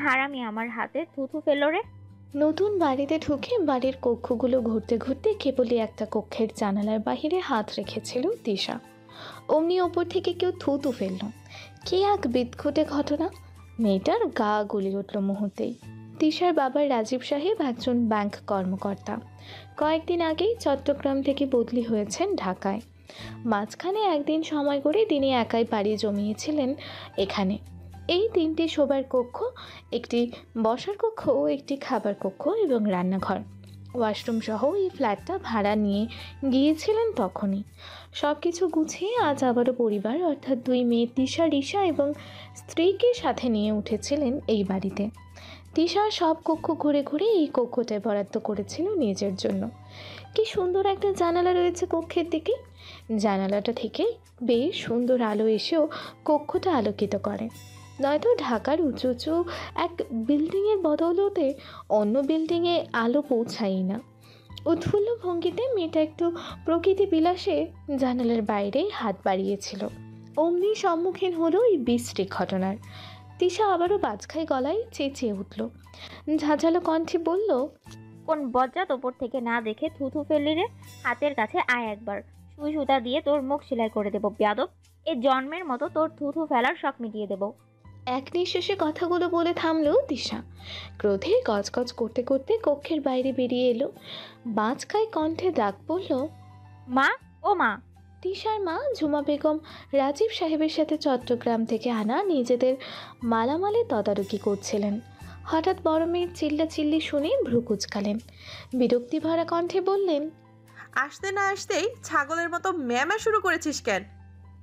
হারামি আমার হাতে থুথু ফেলো রে। নতুন বাড়িতে ঢুকে বাড়ির কক্ষগুলো ঘুরতে ঘুরতে কেবলই একটা কক্ষের জানালার বাহিরে হাত রেখেছিল তিশা। অমনি ওপর থেকে কেউ থুতু ফেলল। কি এক বিদঘুটে ঘটনা! মেয়েটার গা গুলি উঠল মুহূর্তেই। তিশার বাবা রাজীব সাহেব একজন ব্যাংক কর্মকর্তা। কয়েকদিন আগেই চট্টগ্রাম থেকে বদলি হয়েছেন ঢাকায়। মাঝখানে একদিন সময় করে তিনি একাই বাড়ি জমিয়েছিলেন এখানে। এই 3টি শোবার কক্ষ, একটি বসার কক্ষ, একটি খাবার কক্ষ এবং রান্নাঘর, ওয়াশরুম সহ এই ফ্ল্যাটটা ভাড়া নিয়ে গিয়েছিলেন তখনই। সব কিছু গুছিয়ে আজ আবারও পরিবার অর্থাৎ 2 মেয়ে তিশা, রিশা এবং স্ত্রীকে সাথে নিয়ে উঠেছিলেন এই বাড়িতে। তিশা সব কক্ষ ঘুরে ঘুরে এই কক্ষটায় বরাদ্দ করেছিল নিজের জন্য। কি সুন্দর একটা জানালা রয়েছে কক্ষের দিকে। জানালাটা থেকে বেশ সুন্দর আলো এসেও কক্ষটা আলোকিত করে। নয়তো ঢাকার উঁচু উঁচু এক বিল্ডিংয়ের বদৌলতে অন্য বিল্ডিংয়ে আলো পৌঁছায়ই না। উৎফুল্ল ভঙ্গিতে মেয়েটা একটু প্রকৃতি বিলাসে জানালার বাইরে হাত বাড়িয়েছিল। অমনি সম্মুখীন হলো এই বিশ্রী ঘটনার। তিশা আবারও বাজখাই গলায় চেঁচিয়ে উঠল। ঝাঁঝালো কণ্ঠে বলল, কোন বজ্জাত ওপর থেকে না দেখে থুথু ফেললি রে? হাতের কাছে আয় একবার, সুই সুতা দিয়ে তোর মুখ সেলাই করে দেবো বেয়াদব। এ জন্মের মতো তোর থুথু ফেলার শখ মিটিয়ে দেবো। এক নিঃশ্বাসে কথাগুলো বলে থামলো তিশা। ক্রোধে গজগজ করতে করতে কক্ষের বাইরে বেরিয়ে এলো। বাজখাই কণ্ঠে ডাক পড়ল, মা, ও মা। তিশার মা ঝুমা বেগম রাজীব সাহেবের সাথে চট্টগ্রাম থেকে আনা নিজেদের মালামালে তদারকি করছিলেন। হঠাৎ বড় মেয়ের চিল্লাচিল্লি শুনে ভ্রু কুঁচকালেন। বিরক্তি ভরা কণ্ঠে বললেন, আসতে না আসতেই ছাগলের মতো ম্যামা শুরু করেছিস কেন?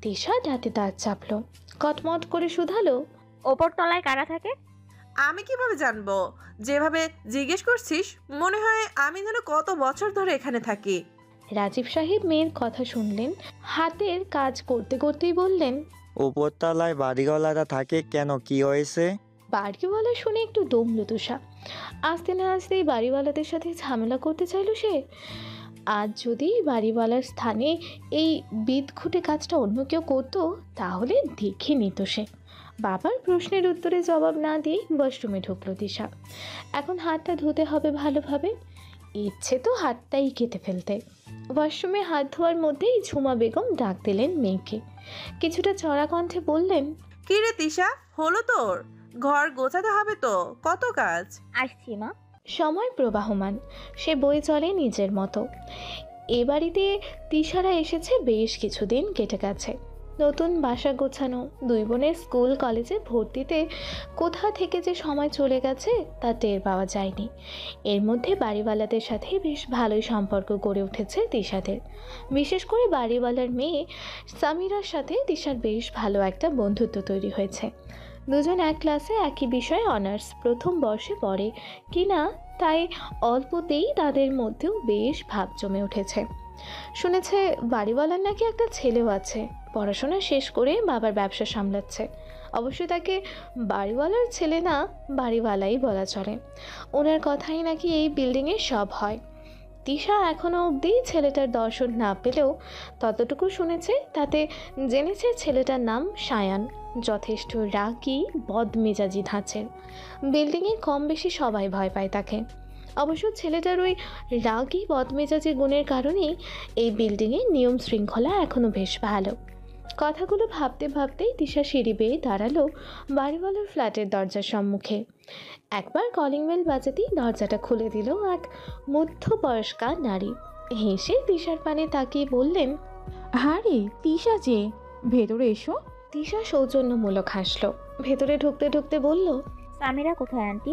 তিশা দাঁতে দাঁত চাপলো, কটমট করে শুধালো, ওপর তলায় কারা থাকে? আমি কিভাবে জানবো? যেভাবে জিজ্ঞেস করছিস মনে হয় আমি যেন কত বছর ধরে এখানে থাকি। রাজীব সাহেব মেয়ের কথা শুনলেন, হাতের কাজ করতে করতেই বললেন, উপরতলায় বাড়িওয়ালারা থাকে কেন, কি হয়েছে? বাড়িওয়ালা শুনে একটু দমল তুষা। আসতে না আসতেই বাড়িওয়ালাদের সাথে ঝামেলা করতে চাইলো সে। আজ যদি বাড়িওয়ালার স্থানে এই বিদঘুটে কাজটা অন্য কেউ করতো তাহলে দেখে নিত সে। বাবার প্রশ্নের উত্তরে জবাব না দিয়ে ওয়াশরুমে ঢুকলো দিশা। এখন হাতটা ধুতে হবে ভালোভাবে। ইচ্ছে তো হাতটাই কেটে ফেলতে। ওয়াশরুমে হাত ধোয়ার মধ্যেই ঝুমা বেগম ডাক দিলেন মেয়েকে। কিছুটা চড়া কণ্ঠে বললেন, কি রে তিশা, হলো তোর? ঘর গোছাতে হবে তো, কত কাজ। আসছি মা। সময় প্রবাহমান, সে বয়ে চলে নিজের মতো। এ বাড়িতে তিশারা এসেছে বেশ কিছুদিন কেটে গেছে। নতুন বাসা গোছানো, 2 বোনের স্কুল কলেজে ভর্তিতে কোথা থেকে যে সময় চলে গেছে তা টের পাওয়া যায়নি। এর মধ্যে বাড়িওয়ালাদের সাথে বেশ ভালোই সম্পর্ক গড়ে উঠেছে তিশাদের। বিশেষ করে বাড়িওয়ালার মেয়ে সামিরার সাথে তিশার বেশ ভালো একটা বন্ধুত্ব তৈরি হয়েছে। দুজন এক ক্লাসে একই বিষয়ে অনার্স প্রথম বর্ষে পড়ে কিনা তাই অল্পতেই তাদের মধ্যেও বেশ ভাব জমে উঠেছে। শুনেছে বাড়িওয়ালার নাকি একটা ছেলেও আছে, পড়াশোনা শেষ করে বাবার ব্যবসা সামলাচ্ছে। অবশ্য তাকে বাড়িওয়ালার ছেলে না, বাড়িওয়ালাই বলা চলে। ওনার কথাই নাকি এই বিল্ডিংয়ে সব হয়। তিশা এখনও অবধি ছেলেটার দর্শন না পেলেও ততটুকু শুনেছে, তাতে জেনেছে ছেলেটার নাম সায়ান। যথেষ্ট রাগী, বদমেজাজি ধাঁচের। বিল্ডিংয়ে কম বেশি সবাই ভয় পায় তাকে। অবশ্য ছেলেটার ওই রাগী বদমেজাজি গুণের কারণেই এই বিল্ডিংয়ে নিয়ম শৃঙ্খলা এখনও বেশ ভালো। কথাগুলো ভাবতে ভাবতেই তিশা সিঁড়ি বেয়ে দাঁড়ালো বাড়িওয়ালার ফ্ল্যাটের দরজার সম্মুখে। একবার কলিং বেল বাজাতেই দরজাটা খুলে দিল এক মধ্যবয়স্কা নারী। হেসে তিশার পানে তাকিয়ে বললেন, আরে তিশা যে, ভেতরে এসো। তিশা সৌজন্যমূলক হাসলো। ভেতরে ঢুকতে ঢুকতে বলল, সামিরা কোথায় আন্টি?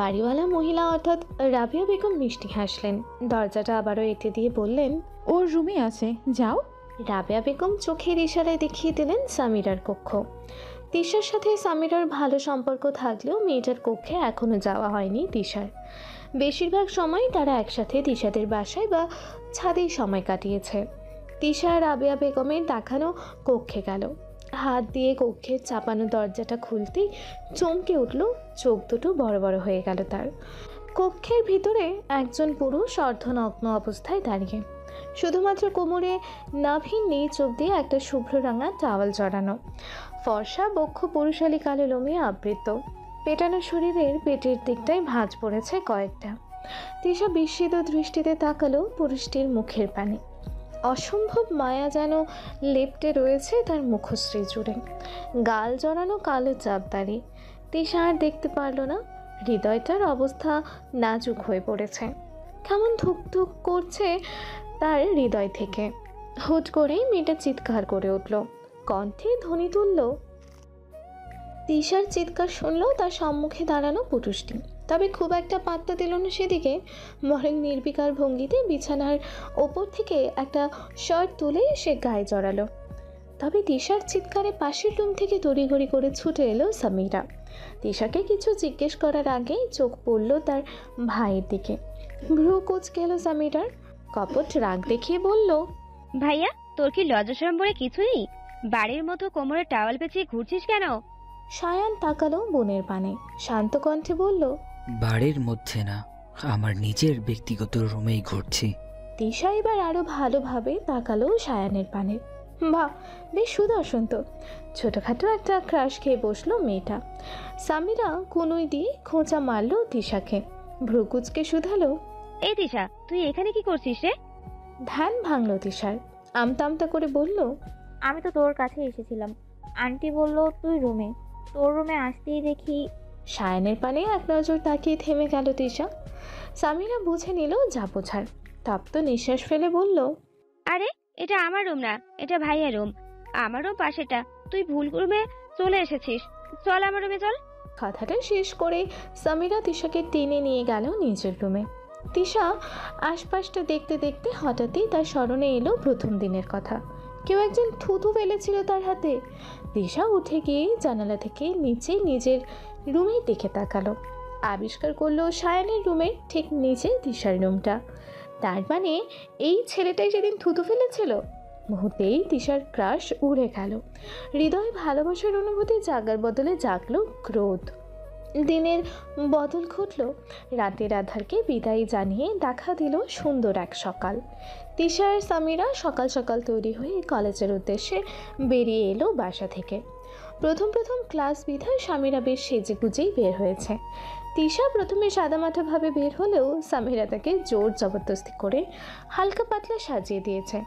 বাড়িওয়ালা মহিলা অর্থাৎ রাবিয়া বেগম মিষ্টি হাসলেন। দরজাটা আবারও এঁটে দিয়ে বললেন, ওর রুমে আছে, যাও। রাবিয়া বেগম চোখের ইশারায় দেখিয়ে দিলেন সামিরার কক্ষ। তিশার সাথে সামিরার ভালো সম্পর্ক থাকলেও মেয়েটার কক্ষে এখনও যাওয়া হয়নি তিশার। বেশিরভাগ সময় তারা একসাথে তিশাদের বাসায় বা ছাদেই সময় কাটিয়েছে। তিশা রাবিয়া বেগমের দেখানো কক্ষে গেল। হাত দিয়ে কক্ষের চাপানো দরজাটা খুলতেই চমকে উঠল, চোখ দুটো বড় বড় হয়ে গেল তার। কক্ষের ভিতরে একজন পুরুষ অর্ধনগ্ন অবস্থায় দাঁড়িয়ে, শুধুমাত্র কোমরে নাভির নিচ অব্দি একটা শুভ্র রাঙা টাওয়াল জড়ানো। ফর্সা বক্ষ পুরুষালী কালো লোমে আবৃত। পেটানো শরীরের পেটের দিকটায় ভাঁজ পড়েছে কয়েকটা। তিশা বিস্মিত দৃষ্টিতে তাকালো পুরুষটির মুখের পানে। অসম্ভব মায়া যেন লেপ্টে রয়েছে তার মুখশ্রী জুড়ে। গাল জড়ানো কালো চাপদারি। তিশা আর দেখতে পারল না, হৃদয়টার অবস্থা নাজুক হয়ে পড়েছে। কেমন ধুকধুক করছে তার হৃদয় থেকে। হুট করেই মেয়েটা চিৎকার করে উঠল, কণ্ঠে ধ্বনি তুলল। তিশার চিৎকার শুনল তার সম্মুখে দাঁড়ানো পুরুষটি, তবে খুব একটা পাত্তা দিল না সেদিকে। বরং নির্বিকার ভঙ্গিতে বিছানার ওপর থেকে একটা শার্ট তুলে সে গায়ে জড়ালো। তবে তিশার চিৎকারে পাশের রুম থেকে তড়িঘড়ি করে ছুটে এলো সামিরা। তিশাকে কিছু জিজ্ঞেস করার আগেই চোখ পড়ল তার ভাইয়ের দিকে। ভ্রু কুঁচকে এলো সামিরার। কপট রাগ দেখিয়ে বলল, ভাইয়া, তোর কি লজ্জা শরম বলে কিছু নেই? বাড়ির মতো কোমরে টাওয়াল পেঁচিয়ে ঘুরছিস কেন? সায়ান তাকালো বোনের পানে, শান্ত কণ্ঠে বলল, বাড়ির মধ্যে না, আমার নিজের ব্যক্তিগত রুমেই ঘুরছি। তিশা এবার আরো ভালোভাবে তাকালো সায়ানের পানে। বাহ, বেশ সুদর্শন তো। ছোটখাটো একটা ক্রাশ খেয়ে বসলো মেয়েটা। সামিরা কুনুই দিয়ে খোঁচা মারলো তিশাকে। ভ্রুকুচকে শুধালো, এই দিশা, তুই এখানে কি করছিস রে? ধ্যান ভাঙলো তিশার। আমতা করে বলল, আমি তো তোর কাছে এসেছিলাম। আন্টি বলল তুই রুমে। তোর রুমে আসতেই দেখি। সায়ানের পানে এক নজর তাকিয়ে থেমে গেল তিশা। সামিরা বুঝে নিল যা বোঝার। তপ্ত নিঃশ্বাস ফেলে বলল, আরে, এটা আমার রুম না, এটা ভাইয়ের রুম। আমার রুম পাশেটা। তুই ভুল রুমে চলে এসেছিস। চল আমার রুমে চল। কথাটা শেষ করে সামিরা তিশাকে টেনে নিয়ে গেল নিজের রুমে। তিশা আশপাশটা দেখতে দেখতে হঠাৎই তার স্মরণে এলো প্রথম দিনের কথা। কেউ একজন থুতু ফেলেছিল তার হাতে। তিশা উঠে গিয়ে জানালা থেকে নিচে নিজের রুমের দিকে তাকালো। আবিষ্কার করলো সায়ানের রুমের ঠিক নিচে তিশার রুমটা। তার মানে এই ছেলেটাই সেদিন থুতু ফেলেছিল। মুহূর্তেই তিশার ক্রাশ উড়ে গেল। হৃদয়ে ভালোবাসার অনুভূতি জাগার বদলে জাগলো ক্রোধ। দিনের বদল ঘটল। রাতের আধারকে বিদায় জানিয়ে দেখা দিল সুন্দর এক সকাল। তিশা আর সামিরা সকাল সকাল তৈরি হয়ে কলেজের উদ্দেশ্যে বেরিয়ে এলো বাসা থেকে। প্রথম ক্লাস বিধায় সামিরা বেশ সেজেগুজেই বের হয়েছে। তিশা প্রথমে সাদামাটাভাবে বের হলেও সামিরা তাকে জোর জবরদস্তি করে হালকা পাতলা সাজিয়ে দিয়েছে,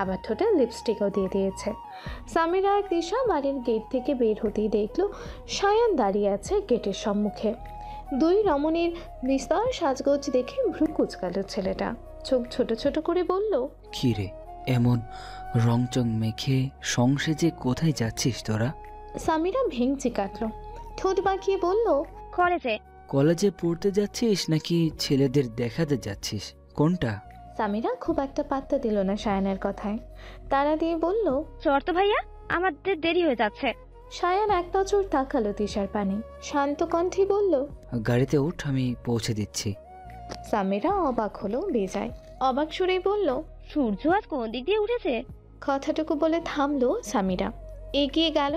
আবার ঠোঁটে লিপস্টিকও দিয়ে দিয়েছে। সামিরা আর তিশা বাড়ির গেট থেকে বের হতেই দেখলো সায়ান দাঁড়িয়ে আছে গেটের সম্মুখে। দুই রমণীর বিস্তর সাজগোজ দেখে ভ্রু কুচকাল ছেলেটা। চোখ ছোট ছোট করে বলল, কি রে, এমন রংচং মেখে সংসেজে কোথায় যাচ্ছিস তোরা? সামিরা ভেঙচি কাটলো, ঠোঁট বাঁকিয়ে বলল, কলেজে। কলেজে পড়তে যাচ্ছিস নাকি ছেলেদের দেখাতে যাচ্ছিস, কোনটা? সামিরা খুব একটা পাত্তা দিল না সায়ানের কথায়। তারা দিয়ে বলল, চল তো ভাইয়া, আমাদের দেরি হয়ে যাচ্ছে। সায়ান এক নজর তাকালো তিশার পানে, শান্ত কণ্ঠে বলল, গাড়িতে উঠ, আমি পৌঁছে দিচ্ছি। সামিরা অবাক হলো বেজায়। অবাক সুরেই বলল, সূর্য আজ কোন দিক দিয়ে উঠেছে? কথাটুকু বলে থামলো সামিরা। এগিয়ে গেল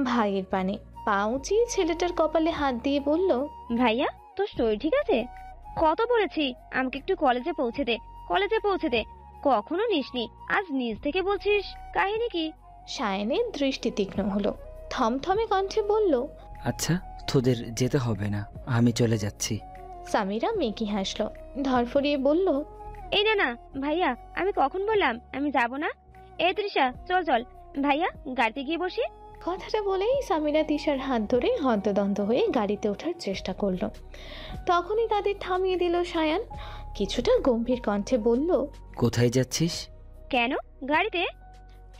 ভাইয়ের পানে, পা উঁচিয়ে ছেলেটার কপালে হাত দিয়ে বলল, ভাইয়া, তোর শরীর ঠিক আছে? কত বলেছি আমাকে একটু কলেজে পৌঁছে দে, কলেজে পৌঁছে দে। কখনো নিসনি, আজ নিজ থেকে বলছিস। কাহিনী কি? সায়ানের দৃষ্টি তীক্ষ্ণ হলো, থমথমে কণ্ঠে বলল, আচ্ছা, তোদের যেতে হবে না, আমি চলে যাচ্ছি। সামিরা মেকি হাসলো, ধরফরিয়ে বলল, এই না না ভাইয়া, আমি কখন বললাম আমি যাব না? এই তৃষা, চল চল ভাইয়া, গাড়িতে গিয়ে বসি। কথাটা বলেই সামিরা তিশার হাত ধরে হন্তদন্ত হয়ে গাড়িতে ওঠার চেষ্টা করলো। তখনই তাদের থামিয়ে দিল সায়ান। কিছুটা গম্ভীর কণ্ঠে বলল, কোথায় যাচ্ছিস? কেন গাড়িতে?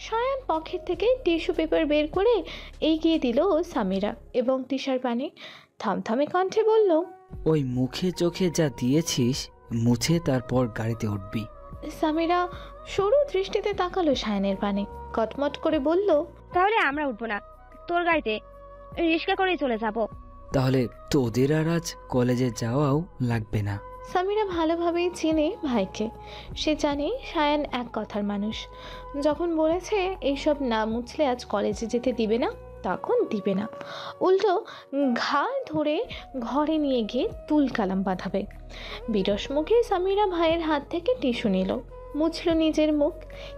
সায়ান পকেট থেকে টিস্যু পেপার বের করে এগিয়ে দিল সামিরা এবং তিশার পানে। থমথমে কণ্ঠে বলল, ওই মুখে চোখে যা দিয়েছিস মুছে তারপর গাড়িতে উঠবি। সামিরা সরু দৃষ্টিতে তাকালো সায়ানের পানে, কটমট করে বলল, তাহলে আমরা উঠবো না, তোর গাড়িতে রিক্সা করেই চলে যাব। তাহলে তোদের আর আজ কলেজে যাওয়াও লাগবে না। সামিরা ভালোভাবেই চেনে ভাইকে। সে জানে সায়ান এক কথার মানুষ। যখন বলেছে এইসব না মুছলে আজ কলেজে যেতে দিবে না, তখন দিবে না। উল্টো ঘাড় ধরে ঘরে নিয়ে গিয়ে তুল কালাম বাঁধাবে। বিরস মুখে সামিরা ভাইয়ের হাত থেকে টিস্যু নিল, মুছল নিজের মুখ,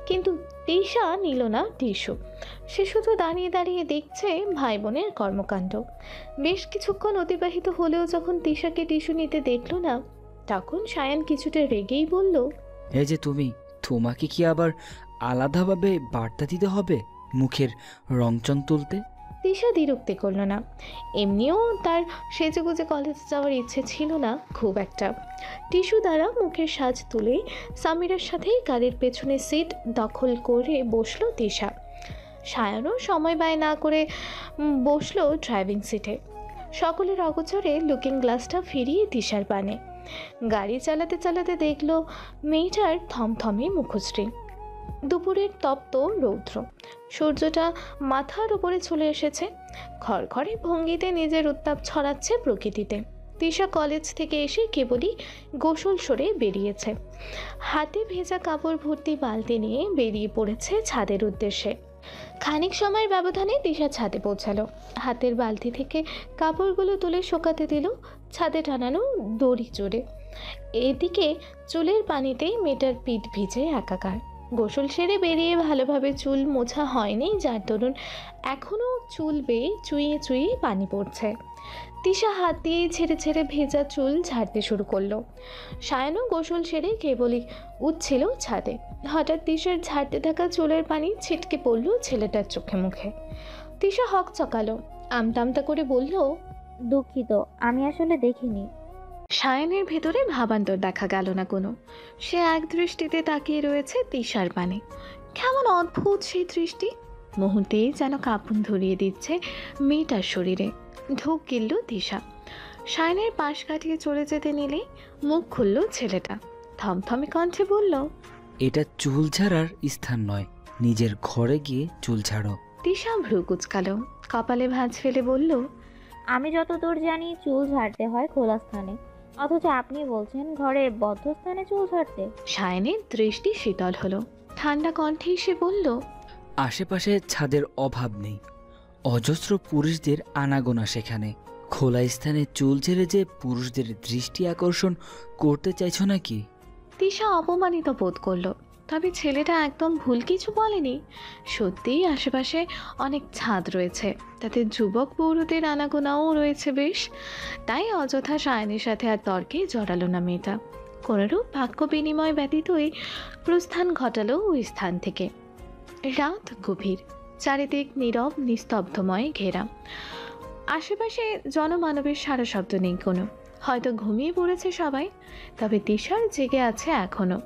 কিন্তু তিশা নিল না টিস্যু। সে শুধু দাঁড়িয়ে দাঁড়িয়ে দেখছে ভাই বোনের কর্মকাণ্ড। বেশ কিছুক্ষণ অতিবাহিত হলেও যখন তিশাকে টিস্যু নিতে দেখল না, তখন সায়ান কিছুটা রেগেই বলল, এই যে তোমাকে কি আবার আলাদাভাবে বার্তা দিতে হবে মুখের রংচং তুলতে? তিশা দ্বিরুক্তি করল না। এমনিও তার সেজেগুজে কলেজে যাওয়ার ইচ্ছে ছিল না খুব একটা। টিস্যু দ্বারা মুখের সাজ তুলে সামিরার সাথেই গাড়ির পেছনে সিট দখল করে বসলো তিশা। সায়ানও সময় ব্যয় না করে বসলো ড্রাইভিং সিটে। সকলের অগোচরে লুকিং গ্লাসটা ফিরিয়ে তিশার পানে। গাড়ি চালাতে চালাতে দেখলো মেয়েটার থমথমে মুখশ্রী। দুপুরের তপ্ত রৌদ্র, সূর্যটা মাথার উপরে চলে এসেছে। খড়খড়ে ভঙ্গিতে নিজের উত্তাপ ছড়াচ্ছে প্রকৃতিতে। তিশা কলেজ থেকে এসে কেবলই গোসল সরে বেরিয়েছে। হাতে ভেজা কাপড় ভর্তি বালতি নিয়ে বেরিয়ে পড়েছে ছাদের উদ্দেশ্যে। খানিক সময়ের ব্যবধানে তিশা ছাদে পৌঁছালো। হাতের বালতি থেকে কাপড়গুলো তুলে শোকাতে দিল ছাদে টানানো দড়ি জোরে। এদিকে চুলের পানিতেই মেয়েটার পিঠ ভিজে একাকার। গোসল সেরে বেরিয়ে ভালোভাবে চুল মোছা হয়নি, যার দরুন এখনও চুল বেয়ে চুইয়ে চুইয়ে পানি পড়ছে। তিশা হাত দিয়ে ছেড়ে ছেড়ে ভেজা চুল ঝাড়তে শুরু করলো। সায়ানও গোসল সেরে কেবলই উঠছিল ছাদে। হঠাৎ তিশার ঝাড়তে থাকা চুলের পানি ছিটকে পড়ল ছেলেটার চোখে মুখে। তিশা হক চকালো, আমতা করে বলল, দুঃখিত, আমি আসলে দেখিনি। সায়ানের ভেতরে ভাবান্তর দেখা গেল না কোনো। সে এক দৃষ্টিতে তাকিয়ে রয়েছে তিশার পানে। কেমন অদ্ভুত সেই দৃষ্টি! মুহূর্তেই যেন কাঁপুন ধরিয়ে দিচ্ছে মেয়েটার শরীরে। ঢোক গিলল তিশা। সায়ানের পাশ কাটিয়ে চলে যেতে নিলেই মুখ খুলল ছেলেটা। থমথমে কণ্ঠে বলল, এটা চুল ঝাড়ার স্থান নয়, নিজের ঘরে গিয়ে চুল ঝাড়ো। তিশা ভ্রু কুচকালো, কপালে ভাঁজ ফেলে বলল, আমি যতদূর জানি চুল ঝাড়তে হয় খোলা স্থানে, অথচ আপনি বলছেন ঘরে বদ্ধ স্থানে চুল ঝাড়তে। সায়ানের দৃষ্টি শীতল হলো। ঠান্ডা কণ্ঠে সে বলল, আশেপাশে ছাদের অভাব নেই, অজস্র পুরুষদের আনাগোনা সেখানে। খোলা স্থানে চুল ঝেড়ে যে পুরুষদের দৃষ্টি আকর্ষণ করতে চাইছো নাকি? তিশা অপমানিত বোধ করলো। তবে ছেলেটা একদম ভুল কিছু বলেনি। সত্যিই আশেপাশে অনেক ছাদ রয়েছে, তাতে যুবক পৌরুদের আনাগোনাও রয়েছে বেশ। তাই অযথা সায়নের সাথে আর তর্কে জড়ালো না মেয়েটা। কোনোরূপ বাক্য বিনিময় ব্যতীতই প্রস্থান ঘটালো ওই স্থান থেকে। রাত গভীর, চারিদিক নীরব নিস্তব্ধময় ঘেরা। আশেপাশে জনমানবের সারা শব্দ নেই কোনো। হয়তো ঘুমিয়ে পড়েছে সবাই, তবে তিশার জেগে আছে এখনো।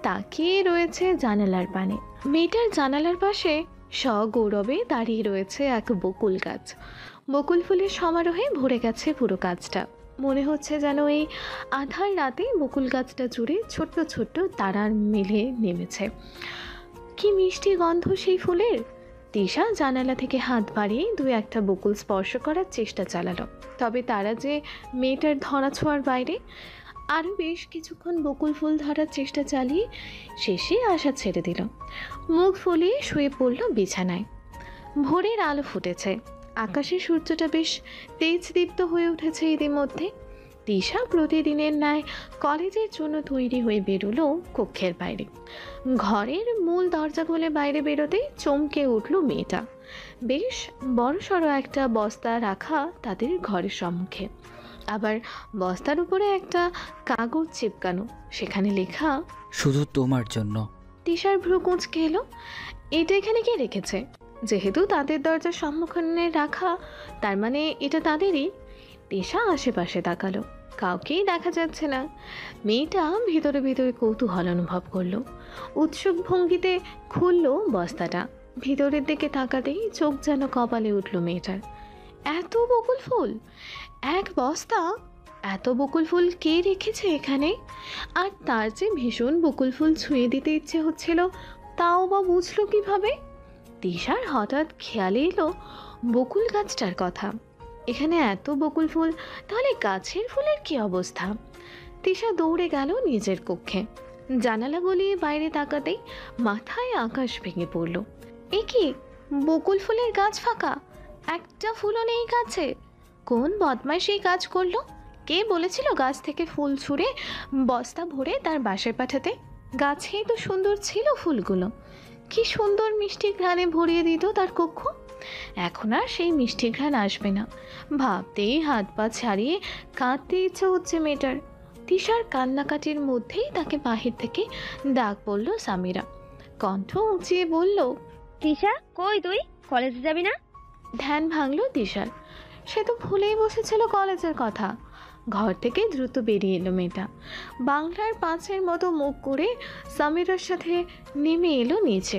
তাকিয়ে রয়েছে জানালার পানে। মেয়েটার জানালার পাশে সগৌরবে দাঁড়িয়ে রয়েছে এক বকুল গাছ। বকুল ফুলের সমারোহে ভরে গেছে পুরো গাছটা। মনে হচ্ছে যেন এই আধার রাতে বকুল গাছটা জুড়ে ছোট্ট ছোট্ট তারার মেলে নেমেছে। কি মিষ্টি গন্ধ সেই ফুলের! তিশা জানালা থেকে হাত বাড়িয়ে দু একটা বকুল স্পর্শ করার চেষ্টা চালালো। তবে তারা যে মেয়েটার ধরা ছোঁয়ার বাইরে। আরও বেশ কিছুক্ষণ বকুল ফুল ধরার চেষ্টা চালিয়ে শেষে আশা ছেড়ে দিল। মুখ ফুলিয়ে শুয়ে পড়ল বিছানায়। ভোরের আলো ফুটেছে। আকাশে সূর্যটা বেশ তেজদীপ্ত হয়ে উঠেছে ইতিমধ্যে। তিশা প্রতিদিনের ন্যায় কলেজের জন্য তৈরি হয়ে বেরোলো কক্ষের বাইরে। ঘরের মূল দরজা খুলে বাইরে বেরোতেই চমকে উঠল মেয়েটা। বেশ বড়সড় একটা বস্তা রাখা তাদের ঘরের সম্মুখে। আবার বস্তার উপরে একটা কাগজ চিপকানো, সেখানে লেখা, শুধু তোমার জন্য। তিশার ভ্রু কুঁচকে এলো। এটা এখানে কে রেখেছে? যেহেতু তাদের দরজার সম্মুখে রাখা, তার মানে এটা তাদেরই। তিশা আশেপাশে তাকালো, কাউকেই দেখা যাচ্ছে না। মেয়েটা ভিতরে ভিতরে কৌতূহল অনুভব করলো। উৎসুক ভঙ্গিতে খুললো বস্তাটা। ভিতরের দিকে তাকাতেই চোখ যেন কপালে উঠল মেয়েটার। এত বকুল ফুল! এক বস্তা! এত বকুল ফুল কে রেখেছে এখানে? আর তার যে ভীষণ বকুল ফুল ছুঁয়ে দিতে ইচ্ছে হচ্ছিল, তাও বা বুঝলো কিভাবে? তিশার হঠাৎ খেয়ালে এলো বকুল গাছটার কথা। এখানে এত বকুল ফুল, তাহলে গাছের ফুলের কি অবস্থা? তিশা দৌড়ে গেল নিজের কক্ষে। জানালা গলিয়ে বাইরে তাকাতেই মাথায় আকাশ ভেঙে পড়ল। এ কি, বকুল ফুলের গাছ ফাঁকা, একটা ফুলও নেই গাছে। কোন বদমাইশ এই কাজ করলো? কে বলেছিল গাছ থেকে ফুল ছুঁড়ে বস্তা ভরে তার বাসায় পাঠাতে? গাছেই তো সুন্দর ছিল ফুলগুলো, কি সুন্দর মিষ্টি ঘ্রাণে ভরিয়ে দিত তার কক্ষ। এখন আর সেই মিষ্টি ঘ্রাণ আসবে না ভাবতেই হাত পা ছাড়িয়ে কাঁদতে ইচ্ছে হচ্ছে মেয়েটার। তিশার কান্নাকাটির মধ্যেই তাকে বাহির থেকে ডাক পড়ল সামিরা। কণ্ঠ উঁচিয়ে বলল, তিশা, কই তুই? কলেজে যাবি না? ধ্যান ভাঙল তিশার। সে তো ভুলেই বসেছিল কলেজের কথা। ঘর থেকে দ্রুত বেরিয়ে এলো মেয়েটা। বাংলার পাঁচের মতো মুখ করে সামিরার সাথে নেমে এলো নিচে।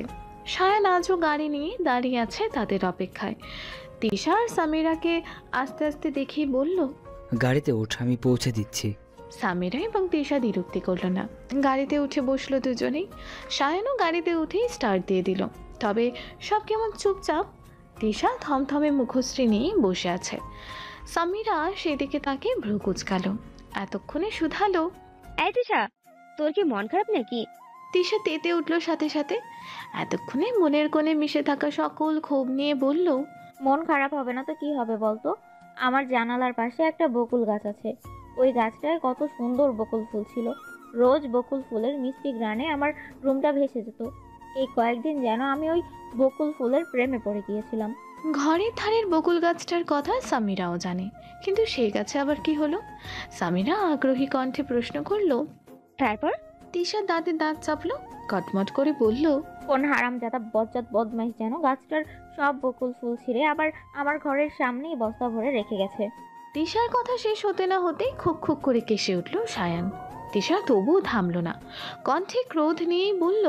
সায়ান আজও গাড়ি নিয়ে দাঁড়িয়ে আছে তাদের অপেক্ষায়। তিশা আর সামিরাকে আস্তে আস্তে দেখেই বলল, গাড়িতে ওঠ, আমি পৌঁছে দিচ্ছি। সামিরা এবং তিশা দ্বিরুক্তি করল না, গাড়িতে উঠে বসলো দুজনেই। সায়ানও গাড়িতে উঠেই স্টার্ট দিয়ে দিল, তবে সব কেমন চুপচাপ। তিশা থমথমে মুখশ্রী নিয়ে বসে আছে। সামিরা সেদিকে তাকে ভ্রু কুচকাল, এতক্ষণে শুধালো, এই তিশা, তোর কি মন খারাপ নাকি? তিশা তেতে উঠল সাথে সাথে। এতক্ষণে মনের কোণে মিশে থাকা সকল ক্ষোভ নিয়ে বলল, মন খারাপ হবে না তো কি হবে বলতো? আমার জানালার পাশে একটা বকুল গাছ আছে। ওই গাছটায় কত সুন্দর বকুল ফুল ছিল। রোজ বকুল ফুলের মিষ্টি ঘ্রাণে আমার রুমটা ভেসে যেত। এই কয়েকদিন যেন আমি ওই বকুল ফুলের প্রেমে পড়ে গিয়েছিলাম। ঘরের ধারের বকুল গাছটার কথা সামিরাও জানে, কিন্তু সেই গাছে আবার কি হলো? সামিরা আগ্রহী কণ্ঠে প্রশ্ন করলো। তারপর? তিশা দাঁতে দাঁত চাপলো, কটমট করে বলল, কোন হারামজাদা বজ্জাত বদমাইশ যেন গাছটার সব বকুল ফুল ছিঁড়ে আবার আমার ঘরের সামনেই বস্তা ভরে রেখে গেছে। তিশার কথা শেষ হতে না হতেই খুক খুক করে কেসে উঠল সায়ান। তিশা তবুও থামল না, কণ্ঠে ক্রোধ নিয়েই বলল,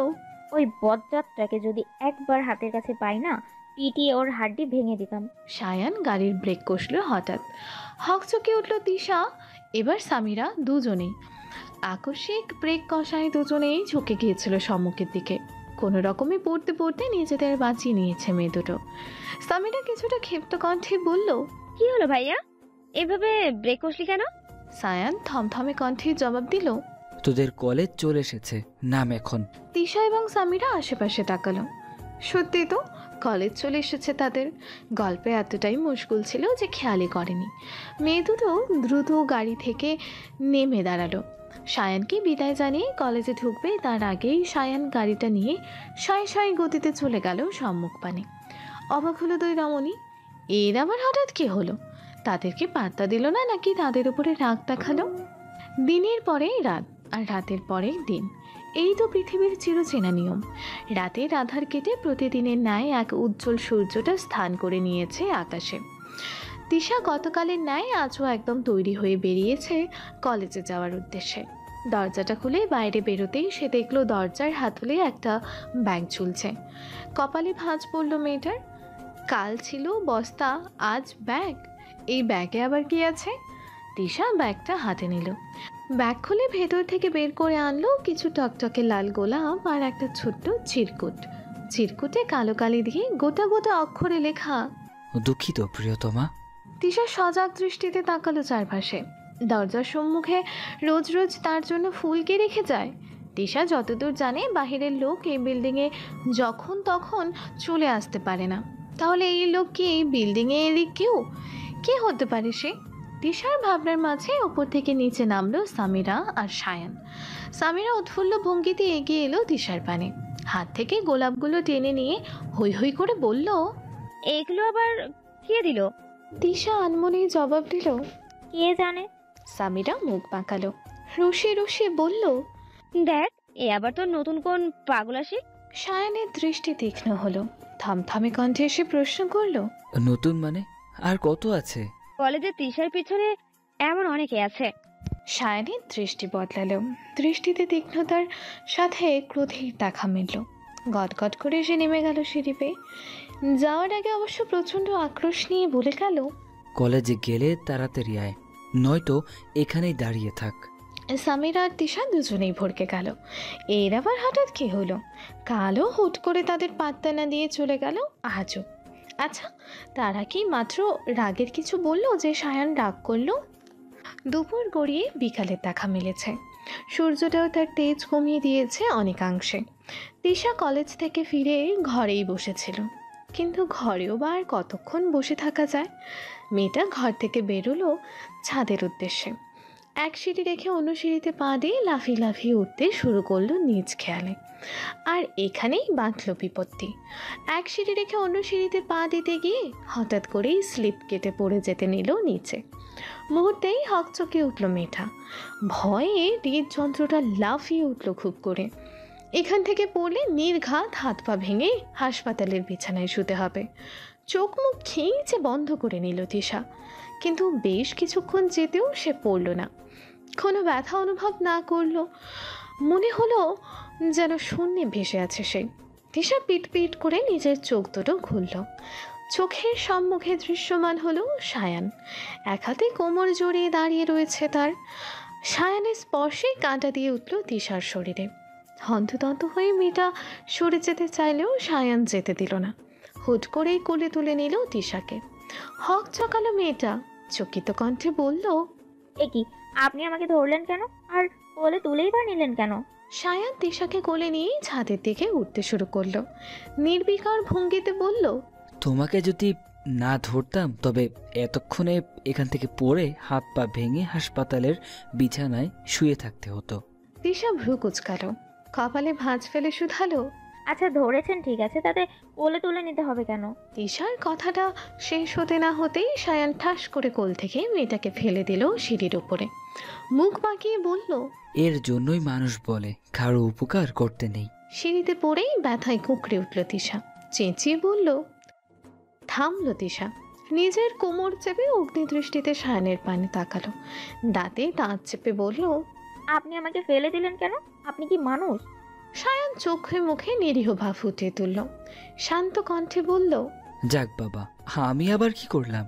ওই বজ্জাতটাকে যদি একবার হাতের কাছে পাই না, পিটিয়ে ওর হাড্ডি ভেঙে দিতাম। সায়ান গাড়ির ব্রেক কষল হঠাৎ। হকচকে উঠল তিশা, এবার সামিরা, দুজনেই। আকস্মিক ব্রেক কষায় দুজনেই ঝুঁকে গিয়েছিল সম্মুখের দিকে। কোনো রকমে পড়তে পড়তে নিজেদের বাঁচিয়ে নিয়েছে মেয়ে দুটো। সামিরা কিছুটা ক্ষিপ্ত কণ্ঠে বলল, কি হলো ভাইয়া, এভাবে ব্রেক কষলি কেন? সায়ান থমথমে কণ্ঠে জবাব দিল, তোদের কলেজ চলে এসেছে, নাম এখন। তিশা এবং সামিরা আশেপাশে তাকালো। সত্যি তো, কলেজ চলে এসেছে তাদের। গল্পে এতটাই মুশকুল ছিল যে খেয়ালই করেনি। মেয়ে দুটো দ্রুত গাড়ি থেকে নেমে দাঁড়ালো। সায়ানকে বিদায় জানিয়ে কলেজে ঢুকবে তার আগেই সায়ান গাড়িটা নিয়ে শয় শয় গতিতে চলে গেল সম্মুখপানে। অবাক হলো দুই রমণী, এর আবার হঠাৎ কি হলো? তাদেরকে পাত্তা দিল না নাকি তাদের উপরে রাগ দেখালো? দিনের পরেই রাত আর রাতের পরেই দিন, এই তো পৃথিবীর চিরচেনা নিয়ম। রাতের আধার কেটে প্রতিদিনের ন্যায় এক উজ্জ্বল সূর্যটা স্থান করে নিয়েছে আকাশে। তিশা গতকালের ন্যায় আজও একদম তৈরি হয়ে বেরিয়েছে কলেজে যাওয়ার উদ্দেশ্যে। দরজাটা খুলে বাইরে বেরোতেই সে দেখলো দরজার হাতলে একটা ব্যাগ ঝুলছে। কপালে ভাঁজ পড়ল মেয়েটার। কাল ছিল বস্তা, আজ ব্যাগ। এই ব্যাগে আবার কি আছে? তিশা ব্যাগটা হাতে নিল। ব্যাগ খুলে ভেতর থেকে বের করে আনলো কিছু টকটকে লাল গোলাপ আর একটা ছোট্ট চিরকুট। চিরকুটে কালো কালি দিয়ে গোটা গোটা অক্ষরে লেখা, দুঃখিত প্রিয়তমা। তিশা সজাগ দৃষ্টিতে তাকালো চারপাশে। দরজার সম্মুখে রোজ রোজ তার জন্য ফুল কে রেখে যায়? তিশা যতদূর জানে বাহিরের লোক এই বিল্ডিংয়ে যখন তখন চলে আসতে পারে না। তাহলে এই লোক কি এই বিল্ডিংয়ে এরই কেউ? কে হতে পারে সে? তিশার ভাবনার মাঝে ওপর থেকে নিচে নামলো সামিরা আর সায়ান। সামিরা উৎফুল্ল ভঙ্গিতে এগিয়ে এলো তিশার পানে, হাত থেকে গোলাপগুলো টেনে নিয়ে হৈ হৈ করে বলল, এগুলো আবার কে দিল? তিশা আনমনে জবাব দিল, কে জানে। সামিরা মুখ বাঁকালো, রসে রসে বলল, দেখ, এ আবার তোর নতুন কোন পাগল আসি? সায়ানের দৃষ্টি তীক্ষ্ণ হলো, থমথমে কণ্ঠে এসে প্রশ্ন করলো, নতুন মানে? আর কত আছে? কলেজে তিশার পিছনে এমন অনেকে আছে। সায়ানের দৃষ্টি বদলালো, দৃষ্টিতে তীক্ষ্ণতার সাথে ক্রোধের দেখা মিলল। গটগট করে সে নেমে গেল সিঁড়ি বেয়ে। যাওয়ার আগে অবশ্য প্রচণ্ড আক্রোশ নিয়ে বলে গেল, কলেজে গেলে তাড়াতাড়ি আয়, নয়তো এখানেই দাঁড়িয়ে থাক। সামিরা আর তিশা দুজনেই ভড়কে গেল। এর আবার হঠাৎ কি হলো? কালও হুট করে তাদের পাত্তা না দিয়ে চলে গেল, আজও। আচ্ছা, তারা কি মাত্র রাগের কিছু বলল যে সায়ান রাগ করলো? দুপুর গড়িয়ে বিকালের দেখা মিলেছে। সূর্যটাও তার তেজ কমিয়ে দিয়েছে অনেকাংশে। তিশা কলেজ থেকে ফিরে ঘরেই বসেছিল, কিন্তু ঘরেও বা আর কতক্ষণ বসে থাকা যায়? মেয়েটা ঘর থেকে বেরোলো ছাদের উদ্দেশ্যে। এক সিঁড়ি রেখে অন্য সিঁড়িতে পা দিয়ে লাফিয়ে লাফিয়ে উঠতে শুরু করলো নিজ খেয়ালে। আর এখানেই বাঁধল বিপত্তি। এক সিঁড়ি রেখে অন্য সিঁড়িতে পা দিতে গিয়ে হঠাৎ করেই স্লিপ কেটে পড়ে যেতে নিল নিচে। মুহূর্তেই হকচকে উঠল মেয়েটা। ভয়ে হৃদযন্ত্রটা লাফিয়ে উঠল খুব করে। এখান থেকে পড়লে নির্ঘাত হাত পা ভেঙে হাসপাতালের বিছানায় শুতে হবে। চোখ মুখ খিঁচে বন্ধ করে নিল তিশা, কিন্তু বেশ কিছুক্ষণ যেতেও সে পড়ল না। কোনো ব্যথা অনুভব না করলো। মনে হলো যেন শূন্যে ভেসে আছে সে। তিশা পিট পিট করে নিজের চোখ দুটো খুলল। চোখের সম্মুখে দৃশ্যমান হলো সায়ান। এক হাতে কোমর জড়িয়ে দাঁড়িয়ে রয়েছে তার। সায়ানের স্পর্শে কাঁটা দিয়ে উঠল তিশার শরীরে। হন্তদন্ত হয়ে মেয়েটা সরে যেতে চাইলেও সায়ান যেতে দিল না। হুট করেই কোলে তুলে নিল তিশাকে। হক চকালো মেয়েটা চকিত কণ্ঠে বলল, এ কি, আপনি আমাকে ধরলেন কেন? আর কোলে তুলেই বা নিলেন কেন? সায়ান তিশাকে কোলে নিয়ে ছাদের দিকে উঠতে শুরু করলো। নির্বিকার ভঙ্গিতে বলল, তোমাকে যদি না ধরতাম তবে এতক্ষণে এখান থেকে পড়ে হাত পা ভেঙে হাসপাতালের বিছানায় শুয়ে থাকতে হতো। তিশা ভ্রু কুচকালো, কপালে ভাঁজ ফেলে শুধালো, আচ্ছা ধরেছেন ঠিক আছে, তাতে কোলে তুলে নিতে হবে কেন? তিশার কথাটা শেষ হতে না হতেই সায়ান ঠাস করে কোল থেকে মেয়েটাকে ফেলে দিল সিঁড়ির উপরে। মুখ বাঁকিয়ে বলল, এর জন্যই মানুষ বলে কারো উপকার করতে নেই। সিঁড়িতে পড়েই ব্যথায় কুঁকড়ে উঠল তিশা। চেঁচিয়ে বলল, থামলো তিশা। নিজের কোমর চেপে অগ্নিদৃষ্টিতে সায়ানের পানে তাকালো। দাঁতে দাঁত চেপে বলল, আপনি আমাকে ফেলে দিলেন কেন? আপনি কি মানুষ? সায়ান চোখে মুখে নিরীহ ভাব ফুটিয়ে তুলল। শান্ত কণ্ঠে বলল, যাক বাবা, আমি আবার কি করলাম?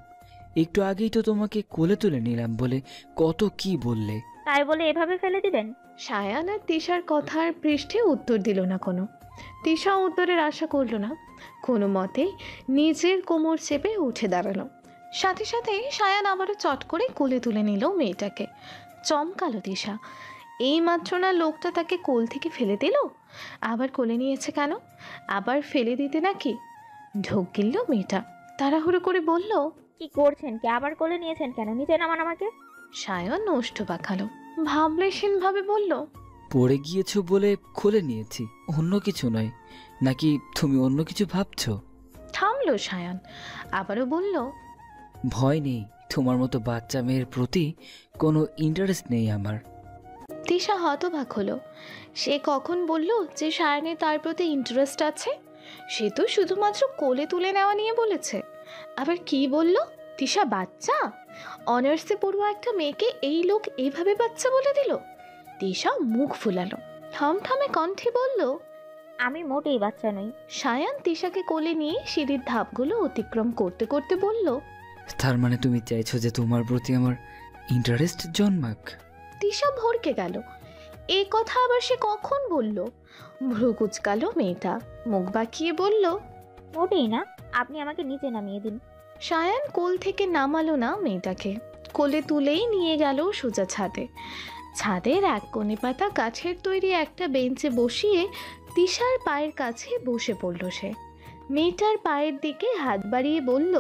একটু আগেই তো তোমাকে কোলে তুলে নিলাম বলে কত কি বললে। তাই বলে এভাবে ফেলে দিবেন? সায়ান আর তিশার কথার পৃষ্ঠে উত্তর দিল না কোনো। তিশা উত্তরের আশা করল না। কোনো মতে নিজের কোমর চেপে উঠে দাঁড়ালো। সাথে সাথে সায়ান আবারও চট করে কোলে তুলে নিল মেয়েটাকে। চমকালো তিশা। এই মাত্র না লোকটা তাকে কোল থেকে ফেলে দিল, আবার কোলে নিয়েছে কেন? আবার ফেলে দিতে নাকি? ঢোক গিলল মেয়েটা। তাড়াহুড়ো করে বলল, কি করছেন কি? আবার কোলে নিয়েছেন কেন? নিচে নামান আমাকে। সায়ন নষ্ট পাখালো। ভাবলেশীন ভাবে বলল, পড়ে গিয়েছো বলে খুলে নিয়েছি, অন্য কিছু নয়। নাকি তুমি অন্য কিছু ভাবছো? থামলো সায়ান। আবারও বলল, ভয় নেই, তোমার মতো বাচ্চা মেয়ের প্রতি কোনো ইন্টারেস্ট নেই আমার। তিশা হতবাক হলো। সে কখন বলল যে সায়ানের তার প্রতি ইন্টারেস্ট আছে? সে তো শুধুমাত্র কোলে তুলে নেওয়া নিয়ে বলেছে। আবার কি বলল? তিশা বাচ্চা? অনার্সে পড়ুয়া একটা মেয়েকে এই লোক এইভাবে বাচ্চা বলে দিল। তিশা মুখ ফুলালো, থমথমে কণ্ঠে বলল, আমি মোটেই বাচ্চা নই। সায়ান তিশাকে কোলে নিয়ে সিঁড়ির ধাপগুলো অতিক্রম করতে করতে বলল, তার মানে তুমি চাইছো যে তোমার প্রতি আমার ইন্টারেস্ট জন্মাক? তিশা ভরকে গেল। এই কথা আবার সে কখন বলল? ভ্রু কুচকালো মেয়েটা, মুখ বাঁকিয়ে বলল, মোটেই না। আপনি আমাকে নিচে নামিয়ে দিন। সায়ান কোল থেকে নামালো না মেয়েটাকে। কোলে তুলেই নিয়ে গেল সোজা ছাদে। ছাদের এক কোণে পাতা কাঠের তৈরি একটা বেঞ্চে বসিয়ে তিশার পায়ের কাছে বসে পড়ল সে। মেয়েটার পায়ের দিকে হাত বাড়িয়ে বলল,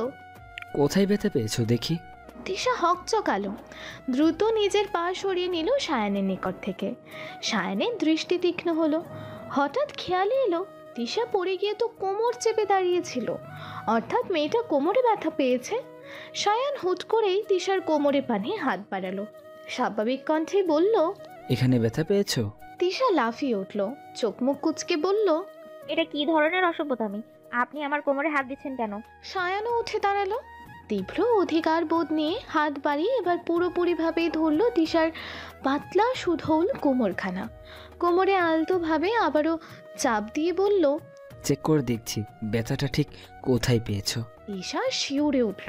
কোথায় ব্যথা পেয়েছো দেখি? তিশা হকচকালো। দ্রুত নিজের পা সরিয়ে নিল সায়ানের নিকট থেকে। সায়ানের দৃষ্টি তীক্ষ্ণ হলো। হঠাৎ খেয়ালে এলো তিশা পড়ে গিয়ে তো কোমর চেপে দাঁড়িয়েছিল, অর্থাৎ মেয়েটা কোমরে ব্যথা পেয়েছে। সায়ান হুট করেই তিশার কোমরে পানে হাত বাড়ালো। স্বাভাবিক কণ্ঠে বলল, এখানে ব্যথা পেয়েছো? তিশা লাফিয়ে উঠল, চোখ মুখ কুচকে বলল, এটা কি ধরনের অসভ্যতামি? আপনি আমার কোমরে হাত দিচ্ছেন কেন? সায়ানও উঠে দাঁড়ালো। তীব্র অধিকার বোধ নিয়ে হাত বাড়িয়ে এবার পুরোপুরিভাবে ধরল তিশার পাতলা সুঢৌল কোমরখানা। কোমরে আলতোভাবে আবারও চাপ দিয়ে বলল, চেক করে দেখছি ব্যথাটা ঠিক কোথায় পেয়েছো। তিশা শিউরে উঠল।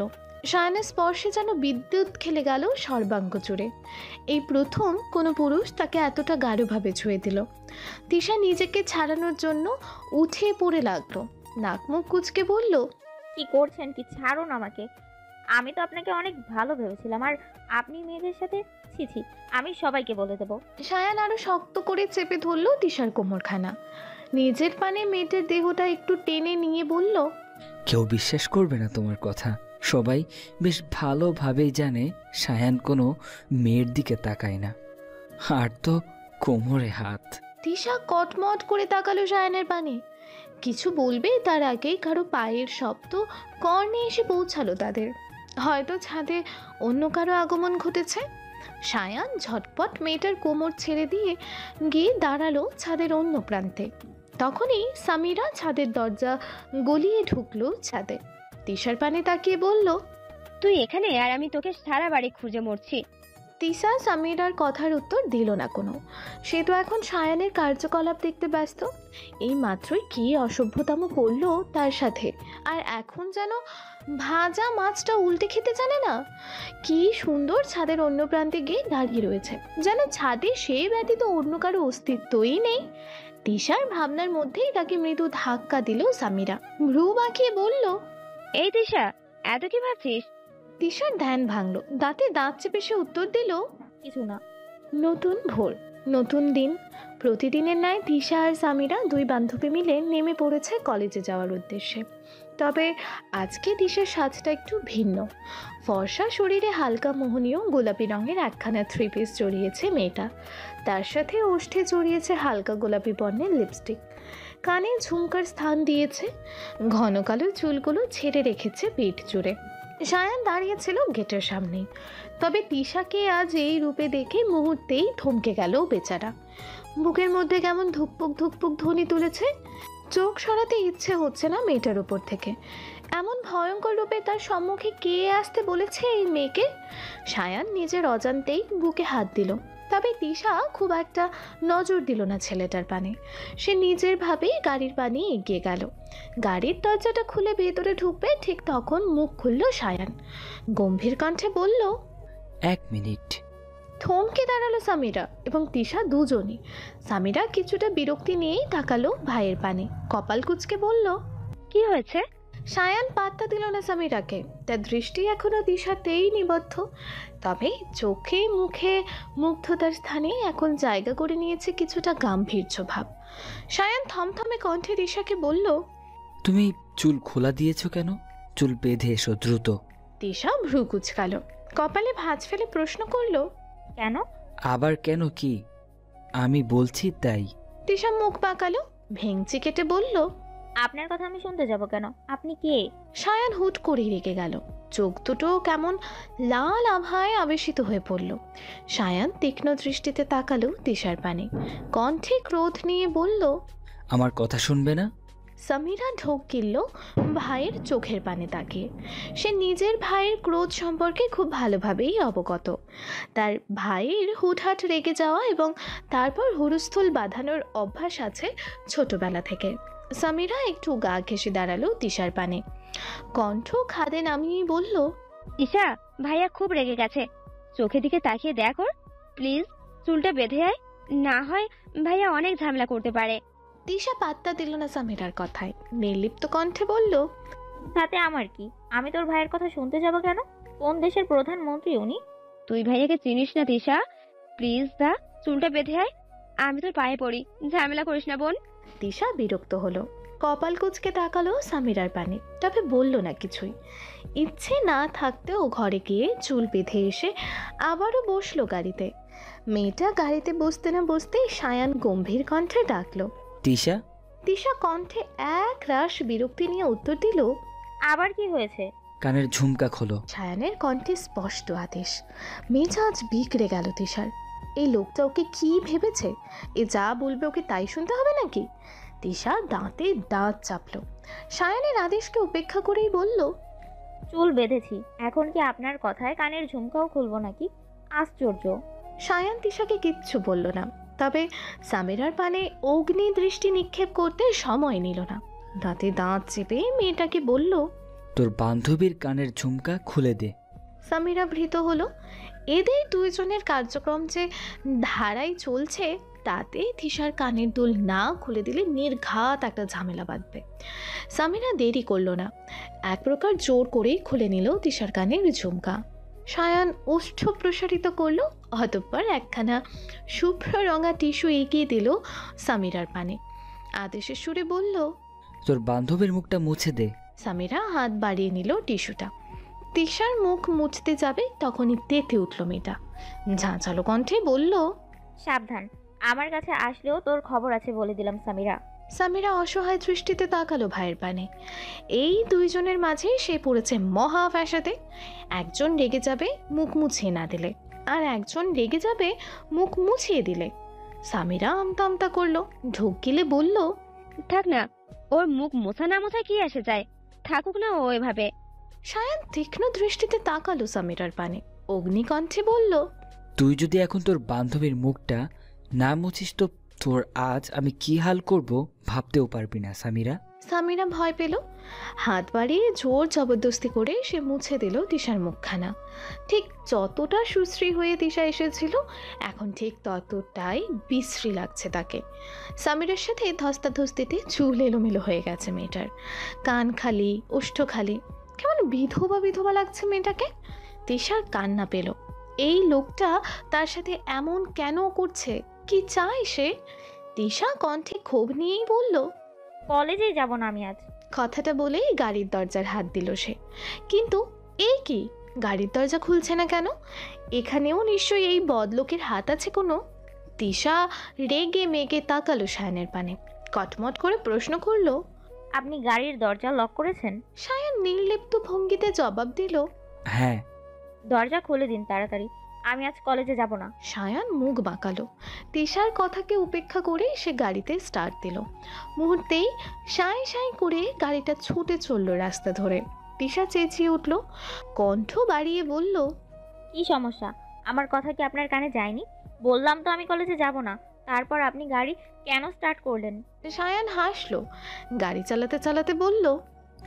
সায়ানের স্পর্শে যেন বিদ্যুৎ খেলে গেল সর্বাঙ্গ জুড়ে। এই প্রথম কোনো পুরুষ তাকে এতটা গাঢ়ভাবে ছুঁয়ে দিল। তিশা নিজেকে ছাড়ানোর জন্য উঠে পড়ে লাগলো। নাক মুখ কুচকে বলল, কি করছেন কি? ছাড়ুন আমাকে। আমি তো আপনাকে অনেক ভালো ভেবেছিলাম, আর আপনি মেয়েদের সাথে ছি। আমি সবাইকে বলে দেব। সায়ান আরো শক্ত করে চেপে ধরল তিশার কোমরখানা। নিজের পানে মেয়েটার দেহটা একটু টেনে নিয়ে বলল, কেউ বিশ্বাস করবে না তোমার কথা, সবাই বেশ ভালোভাবেই জানে সায়ান কোনো মেয়ের দিকে তাকায় না। আর তো কোমরে হাত। তিশা কটমট করে তাকালো সায়ানের পানে। কিছু বলবে তার আগেই কারো পায়ের শব্দ কর্ণে এসে পৌঁছালো তাদের। হয়তো ছাদে অন্য কারো আগমন ঘটেছে। সায়ান ঝটপট মেয়েটার কোমর ছেড়ে দিয়ে গিয়ে দাঁড়ালো ছাদের অন্য প্রান্তে। তখনই সামিরা ছাদের দরজা গলিয়ে ঢুকলো ছাদে। তিশার পানে তাকিয়ে বলল, তুই এখানে আর আমি তোকে সারা বাড়ি খুঁজে মরছি। তিশা সামিরার কথার উত্তর দিল না কোনো। সে তো এখন সায়ানের কার্যকলাপ দেখতে ব্যস্ত। এই মাত্রই কি অসভ্যতাম করলো তার সাথে, আর এখন যেন ভাজা মাছটা উল্টে খেতে জানে না। কি সুন্দর ছাদের অন্য প্রান্তে গিয়ে দাঁড়িয়ে রয়েছে, যেন ছাদে সে ব্যতীত অন্য কারো অস্তিত্বই নেই। তিশার ভাবনার মধ্যেই তাকে মৃদু ধাক্কা দিল সামিরা। ভ্রু বাঁকিয়ে বলল, এই দিশা, এত কি ভাবছিস? তিশার ধ্যান ভাঙলো। দাঁতে দাঁত চেপে সে উত্তর দিল, কিছু না। নতুন ভোর, নতুন দিন। প্রতিদিনের ন্যায় তিশা আর সামিরা দুই বান্ধবী মিলে নেমে পড়েছে কলেজে যাওয়ার উদ্দেশ্যে। তবে আজকে তিশার সাজটা একটু ভিন্ন। ফর্সা শরীরে হালকা মোহনীয় গোলাপি রঙের একখানা 3 পিস জড়িয়েছে মেয়েটা। তার সাথে ওষ্ঠে জড়িয়েছে হালকা গোলাপি বর্ণের লিপস্টিক। কানে ঝুমকার স্থান দিয়েছে। ঘন কালো চুলগুলো ছেড়ে রেখেছে পিঠ জুড়ে। সায়ান দাঁড়িয়েছিল গেটের সামনেই। তবে তিশাকে আজ এই রূপে দেখে মুহূর্তেই থমকে গেল বেচারা। বুকের মধ্যে কেমন ধুকপুক ধুকপুক ধ্বনি তুলেছে। চোখ সরাতে ইচ্ছে হচ্ছে না মেয়েটার উপর থেকে। এমন ভয়ঙ্কর রূপে তার সম্মুখে কে আসতে বলেছে এই মেয়েকে? সায়ান নিজের অজান্তেই বুকে হাত দিল। তবে তিশা খুব একটা নজর দিল না ছেলেটার পানে। সে নিজের ভাবেই গাড়ির পানে এগিয়ে গেল। গাড়ির দরজাটা খুলে ভেতরে ঢুকবে ঠিক তখন মুখ খুলল সায়ান। গম্ভীর কণ্ঠে বলল, 1 মিনিট। থমকে দাঁড়ালো সামিরা এবং তিশা দুজনই। সামিরা কিছুটা বিরক্তি নিয়েই তাকালো ভাইয়ের পানে। কপাল কুঁচকে বলল, কি হয়েছে? সায়ান পাত্তা দিল না সামিরাকে। তার দৃষ্টি এখনো দিশাতেই নিবদ্ধ। তবে চোখে মুখে মুগ্ধতার স্থানে এখন জায়গা করে নিয়েছে কিছুটা গাম্ভীর্য ভাব। সায়ান থমথমে কণ্ঠে দিশাকে বলল, তুমি চুল খোলা দিয়েছো কেন? চুল বেঁধে এসো দ্রুত। দিশা ভ্রু কুঁচকালো। কপালে ভাঁজ ফেলে প্রশ্ন করলো, কেন? আবার কেন কি? আমি বলছি তাই। দিশা মুখ বাঁকালো, ভেঙচি কেটে বলল, আপনার কথা আমি শুনতে যাব কেন? আপনি কে? সায়ান হুট করে রেগে গেল। চোখ দুটো কেমন লাল আভায় আবেশিত হয়ে পড়ল। সায়ান তীক্ষ্ণ দৃষ্টিতে তাকালো দিশার পানে। কণ্ঠে ক্রোধ নিয়ে বলল, আমার কথা শুনবে না? সামিরা ঢোক গিলল ভাইয়ের চোখের পানে তাকিয়ে। সে নিজের ভাইয়ের ক্রোধ সম্পর্কে খুব ভালোভাবেই অবগত। তার ভাইয়ের হুটহাট রেগে যাওয়া এবং তারপর হুরুস্থুল বাঁধানোর অভ্যাস আছে ছোটবেলা থেকে। সামিরা একটু গা ঘেঁষে দাঁড়ালো তিশার পানে। কণ্ঠ খাদে নামিয়ে বলল, দিশা, ভাইয়া খুব রেগে গেছে। চোখের দিকে তাকিয়ে দেখ ওর। প্লিজ চুলটা বেঁধে আয়, না হয় ভাইয়া অনেক ঝামেলা করতে পারে। তিশা পাত্তা দিল না সামিরার কথায়। নির্লিপ্ত কণ্ঠে বলল, তাতে আমার কি? আমি তোর ভাইয়ের কথা শুনতে যাব কেন? কোন দেশের প্রধানমন্ত্রী উনি? তুই ভাইয়াকে চিনিস না দিশা। প্লিজ দা, চুলটা বেঁধে আয়। আমি তোর পায়ে পড়ি, ঝামেলা করিস না বোন। তিশা বিরক্ত হলো। কপাল কুঁচকে তাকালো সামিরার পানে, তবে বলল না কিছুই। ইচ্ছে না থাকতেও ঘরে গিয়ে চুল বেঁধে এসে আবারও বসলো গাড়িতে। মেয়েটা গাড়িতে বসতে না বসতেই সায়ান গম্ভীর কণ্ঠে ডাকলো, তিশা। তিশা কণ্ঠে এক রাশ বিরক্তি নিয়ে উত্তর দিল, আবার কি হয়েছে? কানের ঝুমকা খোলো। সায়ানের কণ্ঠে স্পষ্ট আদেশ। মেজাজ বিগড়ে গেল তিশার। এই লোকটা ওকে কি ভেবেছে? এ যা বলবে ওকে তাই শুনতে হবে নাকি? তিশা দাঁতে দাঁত চাপলো। সায়ানের আদেশকে উপেক্ষা করেই বলল, চুল বেঁধেছি, এখন কি আপনার কথায় কানের ঝুমকাও খুলবো নাকি? আশ্চর্য। সায়ান তিশাকে কিচ্ছু বলল না। তবে সামিরার পানে অগ্নি দৃষ্টি নিক্ষেপ করতে সময় নিল না। দাঁতে দাঁত চেপে মেয়েটাকে বলল, তোর বান্ধবীর কানের ঝুমকা খুলে দে। সামিরা ভীত হলো। এদের দুইজনের কার্যক্রম যে ধারায় চলছে তাতে তিশার কানের দুল না খুলে দিলে নির্ঘাত একটা ঝামেলা বাঁধবে। সামিরা দেরি করল না। এক প্রকার জোর করেই খুলে নিল তিশার কানের ঝুমকা। সায়ান ওষ্ঠ প্রসারিত করলো, অতঃপর একখানা শুভ্র রঙা টিস্যু এগিয়ে দিল সামিরার পানে। আদেশের সুরে বলল, তোর বান্ধবীর মুখটা মুছে দে। সামিরা হাত বাড়িয়ে নিল টিস্যুটা। তিশার মুখ মুছতে যাবে তখনই তেতে উঠল মেয়েটা। ঝাঁঝালো কণ্ঠে বলল, সাবধান, আমার কাছে আসলেও তোর খবর আছে বলে দিলাম সামিরা। সামিরা অসহায় দৃষ্টিতে তাকালো ভাইয়ের পানে। এই দুইজনের মাঝে সে পড়েছে মহা ফ্যাসাদে। একজন রেগে যাবে মুখ মুছিয়ে না দিলে, আর একজন রেগে যাবে মুখ মুছিয়ে দিলে। সামিরা আমতা আমতা করলো, ঢোক গিলে বলল, থাক না, ওর মুখ মোছা না মোছা কি আসে যায়, থাকুক না ও এভাবে। সায়ান তীক্ষ্ণ দৃষ্টিতে তাকালো সামিরার পানে, অগ্নিকণ্ঠে বলল, তুই যদি এখন তোর বান্ধবীর মুখটা না মুছিস তো তোর আজ আমি কি হাল করব ভাবতেও পারবি না সামিরা। সামিরা ভয় পেল। হাত বাড়িয়ে জোর জবরদস্তি করে সে মুছে দিল তিশার মুখখানা। ঠিক যতটা সুশ্রী হয়ে তিশা এসেছিল এখন ঠিক ততটাই বিশ্রী লাগছে তাকে। সামিরার সাথে ধস্তাধস্তিতে চুল এলোমেলো হয়ে গেছে মেয়েটার, কান খালি, ওষ্ঠ খালি, কেমন বিধবা বিধবা লাগছে মেয়েটাকে। তিশার কান্না পেল। এই লোকটা তার সাথে এমন কেন করছে, কি চায় সে? তিশা কণ্ঠে ক্ষোভ নিয়েই বলল, কলেজেই যাব না আমি আজ। কথাটা বলেই গাড়ির দরজার হাত দিল সে। কিন্তু এই কি, গাড়ির দরজা খুলছে না কেন? এখানেও নিশ্চয়ই এই বদলোকের হাত আছে কোনো। তিশা রেগে মেগে তাকালো সায়ানের পানে, কটমট করে প্রশ্ন করলো, আপনি গাড়ির দরজা লক করেছেন? সায়ান নির্লিপ্ত ভঙ্গিতে জবাব দিল, হ্যাঁ। দরজা খুলে দিন তাড়াতাড়ি, আমি আজ কলেজে যাব না। সায়ান মুখ বাঁকালো। তিশার কথাকে উপেক্ষা করে সে গাড়িতে স্টার্ট দিল। মুহূর্তেই সাঁই সাঁই করে গাড়িটা ছুটে চলল রাস্তা ধরে। তিশা চেঁচিয়ে উঠল, কণ্ঠ বাড়িয়ে বলল, কি সমস্যা? আমার কথা কি আপনার কানে যায়নি? বললাম তো আমি কলেজে যাব না, তারপর আপনি গাড়ি কেন স্টার্ট করলেন? সায়ান হাসলো, গাড়ি চালাতে চালাতে বলল,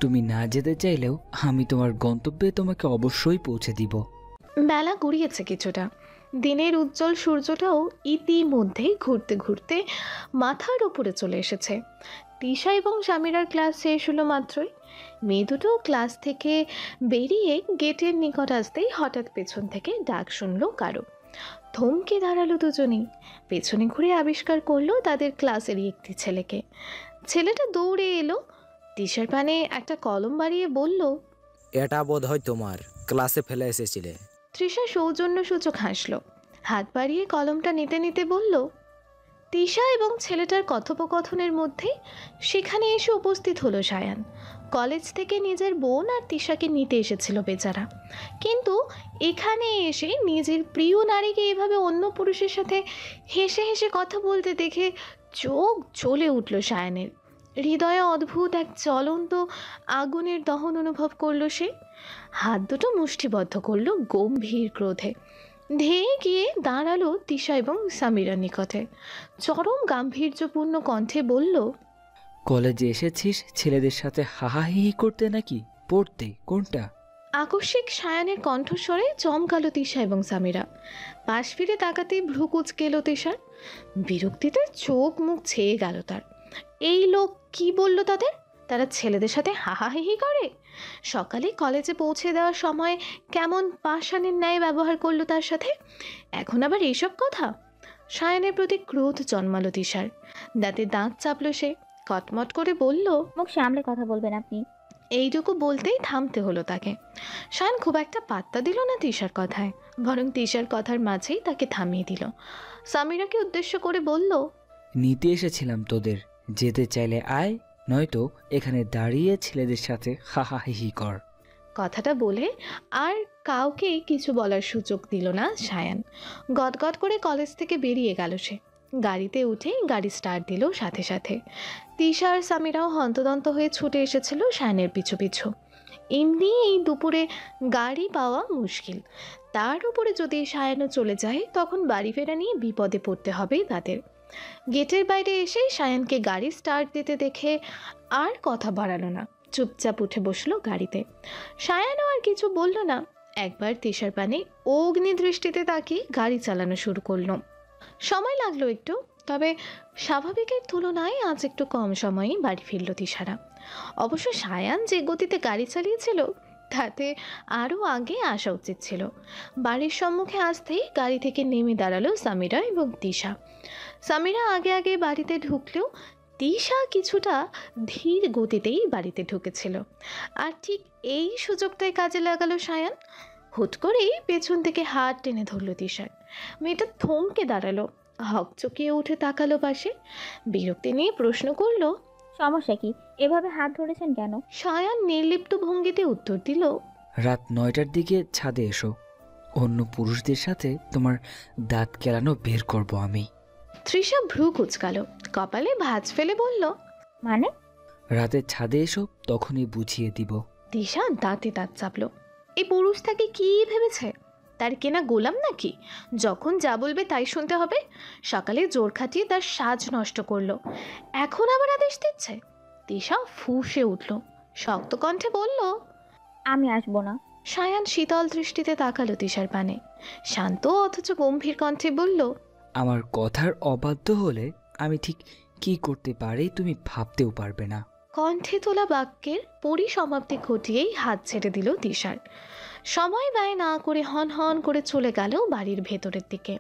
তুমি না যেতে চাইলেও আমি তোমার গন্তব্যে তোমাকে অবশ্যই পৌঁছে দিব। বেলা গড়িয়েছে কিছুটা। দিনের উজ্জ্বল সূর্যটাও ইতিমধ্যেই ঘুরতে ঘুরতে মাথার উপরে চলে এসেছে। তিশা এবং সামিরার ক্লাস শেষ হলো মাত্রই। মেয়ে দুটো ক্লাস থেকে বেরিয়ে গেটের নিকট আসতেই হঠাৎ পেছন থেকে ডাক শুনলো কারো। থমকে দাঁড়ালো দুজনেই। পেছনে ঘুরে আবিষ্কার করলো তাদের ক্লাসেরই একটি ছেলেকে। ছেলেটা দৌড়ে এলো, তিশার পানে একটা কলম বাড়িয়ে বলল, এটা বোধ হয় তোমার ক্লাসে ফেলে এসেছিলে। তৃষা সৌজন্যসূচক হাসল, হাত বাড়িয়ে কলমটা নিতে নিতে বলল, তিশা এবং ছেলেটার কথোপকথনের মধ্যে সেখানে এসে উপস্থিত হলো সায়ান। কলেজ থেকে নিজের বোন আর তিশাকে নিতে এসেছিল বেচারা, কিন্তু এখানে এসে নিজের প্রিয় নারীকে এভাবে অন্য পুরুষের সাথে হেসে হেসে কথা বলতে দেখে চোখ জ্বলে উঠল সায়ানের। হৃদয়ে অদ্ভুত এক জ্বলন্ত আগুনের দহন অনুভব করলো সে। হাত দুটো মুষ্টিবদ্ধ করলো গম্ভীর ক্রোধে। ধেয়ে গিয়ে দাঁড়ালো তিশা এবং সামিরার নিকটে। চরম গাম্ভীর্যপূর্ণ কণ্ঠে বলল, কলেজে এসেছিস ছেলেদের সাথে হাহাহিহি করতে নাকি পড়তে, কোনটা? আকস্মিক সায়ানের কণ্ঠস্বরে চমকালো তিশা এবং সামিরা। পাশ ফিরে তাকাতেই ভ্রু কুঁচকে এলো তিশার। বিরক্তিতে চোখ মুখ ছেয়ে গেল তার। এই লোক কি বলল তাদের? তারা ছেলেদের সাথে হাহাহিহি করে? সকালে কলেজে পৌঁছে দেওয়ার সময় কেমন পাষাণের ন্যায় ব্যবহার করলো তার সাথে, এখন আবার এইসব কথা? সায়ানের প্রতি ক্রোধ জন্মালো তিশার। দাঁতে দাঁত চাপলো সে, কটমট করে বলল, মুখ সামলে কথা বলবেন আপনি। এইটুকু বলতেই থামতে হলো তাকে। সায়ান খুব একটা পাত্তা দিল না তিশার কথায়, বরং তিশার কথার মাঝেই তাকে থামিয়ে দিল। সামিরাকে উদ্দেশ্য করে বলল, নিতে এসেছিলাম তোদের, যেতে চাইলে আয়, নয়তো এখানে দাঁড়িয়ে ছেলেদের সাথে হাহাহিহি কর। কথাটা বলে আর কাউকে কিছু বলার সুযোগ দিল না সায়ান। গদগদ করে কলেজ থেকে বেরিয়ে গেল সে। গাড়িতে উঠে গাড়ি স্টার্ট দিল সাথে সাথে। তিশা আর সামিরাও হন্তদন্ত হয়ে ছুটে এসেছিল সায়ানের পিছু পিছু। এমনি এই দুপুরে গাড়ি পাওয়া মুশকিল, তার উপরে যদি সায়ানও চলে যায় তখন বাড়ি ফেরা নিয়ে বিপদে পড়তে হবে তাদের। গেটের বাইরে এসে সায়ানকে গাড়ি স্টার্ট দিতে দেখে আর কথা বাড়ালো না, চুপচাপ উঠে বসলো গাড়িতে। সায়ানও আর কিছু বলল না, একবার তিশার পানে অগ্নি দৃষ্টিতে তাকিয়ে গাড়ি চালানো শুরু করলো। সময় লাগলো একটু, তবে স্বাভাবিকের তুলনায় আজ একটু কম সময়েই বাড়ি ফিরল তিশারা। অবশ্য সায়ান যে গতিতে গাড়ি চালিয়েছিল তাতে আরও আগে আসা উচিত ছিল। বাড়ির সম্মুখে আসতেই গাড়ি থেকে নেমে দাঁড়ালো সামিরা এবং তিশা। সামিরা আগে আগে বাড়িতে ঢুকলেও তিশা কিছুটা ধীর গতিতেই বাড়িতে ঢুকেছিল, আর ঠিক এই সুযোগটাই কাজে লাগালো সায়ান। হুট করেই পেছন থেকে হাত টেনে ধরল তিশার। মেয়েটা থমকে দাঁড়ালো, হকচকিয়ে উঠে তাকালো পাশে, বিরক্তি নিয়ে প্রশ্ন করলো, সমস্যা কি? এভাবে হাত ধরেছেন কেন? সায়ান নির্লিপ্ত ভঙ্গিতে উত্তর দিল, রাত 9টার দিকে ছাদে এসো, অন্য পুরুষদের সাথে তোমার দাঁত কেলানো বের করব আমি। তৃষা ভ্রু কুচকালো, কপালে ভাঁজ ফেলে বলল, মানে? রাতে ছাদে এসো, তখনই বুঝিয়ে দিব। তিশা দাঁতে দাঁত চাপলো। এই পুরুষ তাকে কি ভেবেছে? তার কেনা গোলাম নাকি? যখন যা বলবে তাই শুনতে হবে? সকালে জোর খাটিয়ে তার সাজ নষ্ট করলো, এখন আবার আদেশ দিচ্ছে? তিশা ফুঁসে উঠল, শক্ত কণ্ঠে বলল, আমি আসবো না। সায়ান শীতল দৃষ্টিতে তাকালো তিশার পানে, শান্ত অথচ গম্ভীর কণ্ঠে বলল, আমার কথার অবাধ্য হলে আমি ঠিক কি করতে পারি তুমি ভাবতেও পারবে না। কণ্ঠে তোলা বাক্যের পরিসমাপ্তি ঘটিয়েই হাত ছেড়ে দিল তিশার। সময় ব্যয় না করে হন হন করে চলে গেল বাড়ির ভেতরের দিকে।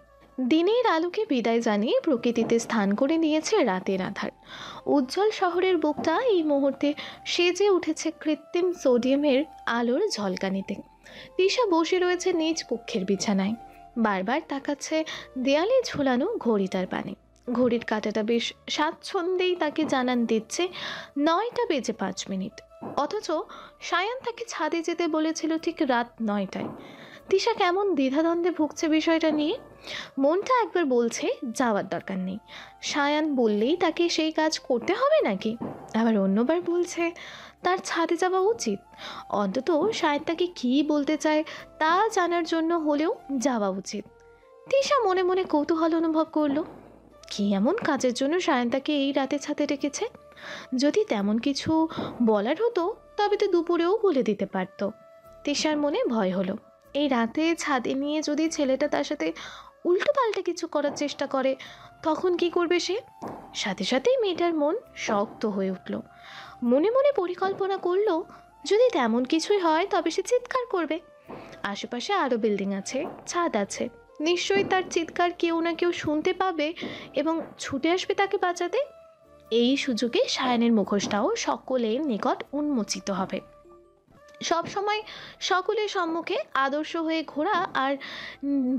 দিনের আলোকে বিদায় জানিয়ে প্রকৃতিতে স্থান করে নিয়েছে রাতের আধার। উজ্জ্বল শহরের বুকটা এই মুহূর্তে সেজে উঠেছে কৃত্রিম সোডিয়ামের আলোর ঝলকানিতে। তিশা বসে রয়েছে নিজ কক্ষের বিছানায়, বারবার তাকাচ্ছে দেয়ালে ঝুলানো ঘড়িটার পানে। ঘড়ির কাঁটাটা বেশ স্বাচ্ছন্দ্যেই তাকে জানান দিচ্ছে 9টা বেজে 5 মিনিট, অথচ সায়ান তাকে ছাদে যেতে বলেছিল ঠিক রাত 9টায়। তিশা কেমন দ্বিধাদ্বন্দ্বে ভুগছে বিষয়টা নিয়ে। মনটা একবার বলছে যাওয়ার দরকার নেই, সায়ান বললেই তাকে সেই কাজ করতে হবে নাকি, আবার অন্যবার বলছে তার ছাদে যাওয়া উচিত, অন্তত সায়ান তাকে কী বলতে চায় তা জানার জন্য হলেও যাওয়া উচিত। তিশা মনে মনে কৌতূহল অনুভব করলো, কি এমন কাজের জন্য সায়ান তাকে এই রাতে ছাদে রেখেছে? যদি তেমন কিছু বলার হতো তবে তো দুপুরেও বলে দিতে পারত। তিশার মনে ভয় হলো, এই রাতে ছাদে নিয়ে যদি ছেলেটা তার সাথে উল্টো পাল্টা কিছু করার চেষ্টা করে তখন কি করবে সে? সাথে সাথেই মেয়েটার মন শক্ত হয়ে উঠল। মনে মনে পরিকল্পনা করলো, যদি তেমন কিছুই হয় তবে সে চিৎকার করবে। আশেপাশে আরও বিল্ডিং আছে, ছাদ আছে, নিশ্চয়ই তার চিৎকার কেউ না কেউ শুনতে পাবে এবং ছুটে আসবে তাকে বাঁচাতে। এই সুযোগে সায়ানের মুখোশটাও সকলের নিকট উন্মোচিত হবে। সব সময় সকলের সম্মুখে আদর্শ হয়ে ঘোরা আর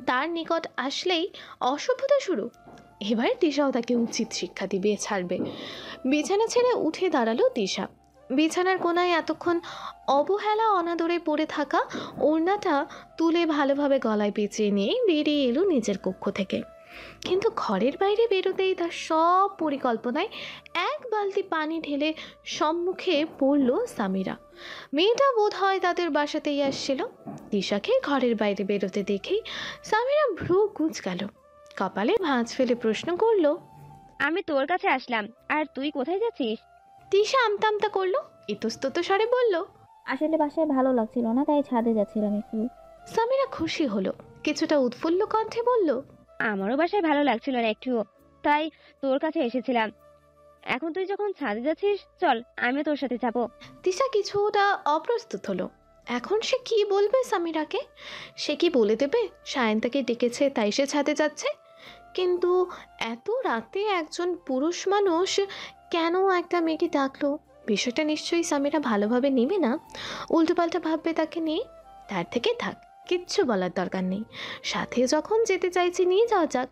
তার নিকট আসলেই অসভ্যতা শুরু। এবার তিশাও তাকে উচিত শিক্ষা দিবে, ছাড়বে। বিছানা ছেড়ে উঠে দাঁড়ালো তিশা। বিছানার কোনায় এতক্ষণ অবহেলা অনাদরে পড়ে থাকা ওড়নাটা তুলে ভালোভাবে গলায় পেঁচিয়ে নিয়ে বেরিয়ে এলো নিজের কক্ষ থেকে। কিন্তু ঘরের বাইরে বেরোতেই তার সব পরিকল্পনায় এক বালতি পানি ঢেলে সম্মুখে পড়ল সামিরা। মেয়েটা বোধ হয় তাদের বাসাতেই আসছিল। তিশাকে ঘরের বাইরে বেরোতে দেখেই সামিরা ভ্রু কুঁচকাল, কপালে ভাঁজ ফেলে প্রশ্ন করল, আমি তোর কাছে আসলাম, আর তুই কোথায় যাচ্ছিস? তিশা আমতা আমতা করলো, ইতস্তত স্বরে বলল, আসলে বাসায় ভালো লাগছিল না, তাই ছাদে যাচ্ছিলাম একটু। সামিরা খুশি হলো, কিছুটা উৎফুল্ল কণ্ঠে বলল, আমারও বাসায় ভালো লাগছিল না একটুও, তাই তোর কাছে এসেছিলাম। এখন তুই যখন ছাদে যাচ্ছিস, চল আমিও তোর সাথে যাবো। তিশা কিছুটা অপ্রস্তুত হলো। এখন সে কি বলবে সামিরাকে? সে কি বলে দেবে সায়ন তাকে ডেকেছে তাই সে ছাদে যাচ্ছে? কিন্তু এত রাতে একজন পুরুষ মানুষ কেন একটা মেয়েকে ডাকলো? বিষয়টা নিশ্চয়ই সামিরা ভালোভাবে নেবে না, উল্টোপাল্টা ভাববে তাকে নিয়ে। তার থেকে থাক, কিচ্ছু বলার দরকার নেই। সাথে যখন যেতে চাইছি নিয়ে যাওয়া যাক।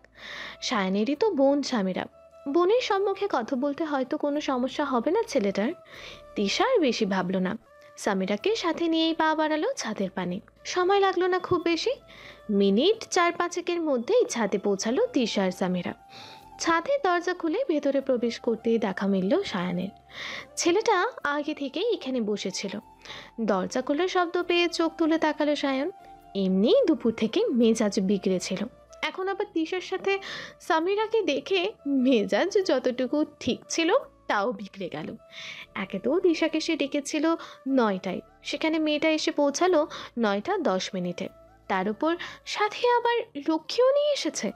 সায়নেরই তো বোন সামিরা, বোনের সম্মুখে কথা বলতে হয়তো কোনো সমস্যা হবে না ছেলেটার। তিশার বেশি ভাবলো না, সামিরাকে সাথে নিয়েই পা বাড়ালো ছাদের পানে। সময় লাগলো না খুব বেশি, মিনিট 4-5 মধ্যেই ছাদে পৌঁছালো তিশা আর সামিরা। ছাদের দরজা খুলে ভেতরে প্রবেশ করতেই দেখা মিলল সায়ানের। ছেলেটা আগে থেকেই এখানে বসেছিল। দরজা খোলার শব্দ পেয়ে চোখ তুলে তাকালো সায়ন। এমনি দুপুর থেকে মেজাজ বিগড়েছিল, এখন আবার তিশার সাথে সামিরাকে দেখে মেজাজ যতটুকু ঠিক ছিল তাও বিগড়ে গেল। একে তো তিশাকে সে ডেকেছিল 9টায়, সেখানে মেয়েটা এসে পৌঁছালো 9টা 10 তার উপর সাথে আবার লক্ষ্মীও নিয়ে এসেছে।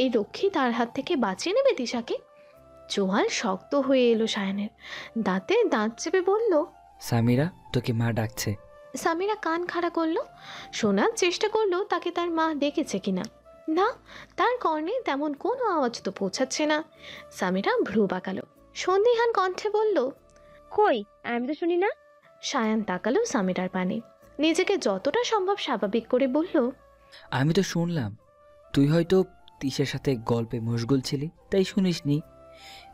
এই লক্ষ্মী তার হাত থেকে বাঁচিয়ে নেবে তিশাকে? জোয়াল শক্ত হয়ে এলো সায়নের, দাঁতে দাঁত চেপে বলল, সামিরা, তোকে মা ডাকছে। সামিরা কান খাড়া করলো, শোনার চেষ্টা করলো তাকে তার মা ডেকেছে কিনা। না, তার কর্ণে তেমন কোনো আওয়াজ তো পৌঁছাচ্ছে না। সামিরা ভ্রু বাঁকালো, সন্দিহান কণ্ঠে বলল, কই, আমি তো শুনি না। সায়ান তাকালো সামিরার পানে, নিজেকে যতটা সম্ভব স্বাভাবিক করে বলল, আমি তো শুনলাম তুই হয়তো তিশার সাথে গল্পে মশগুল ছিলি, তাই শুনিসনি।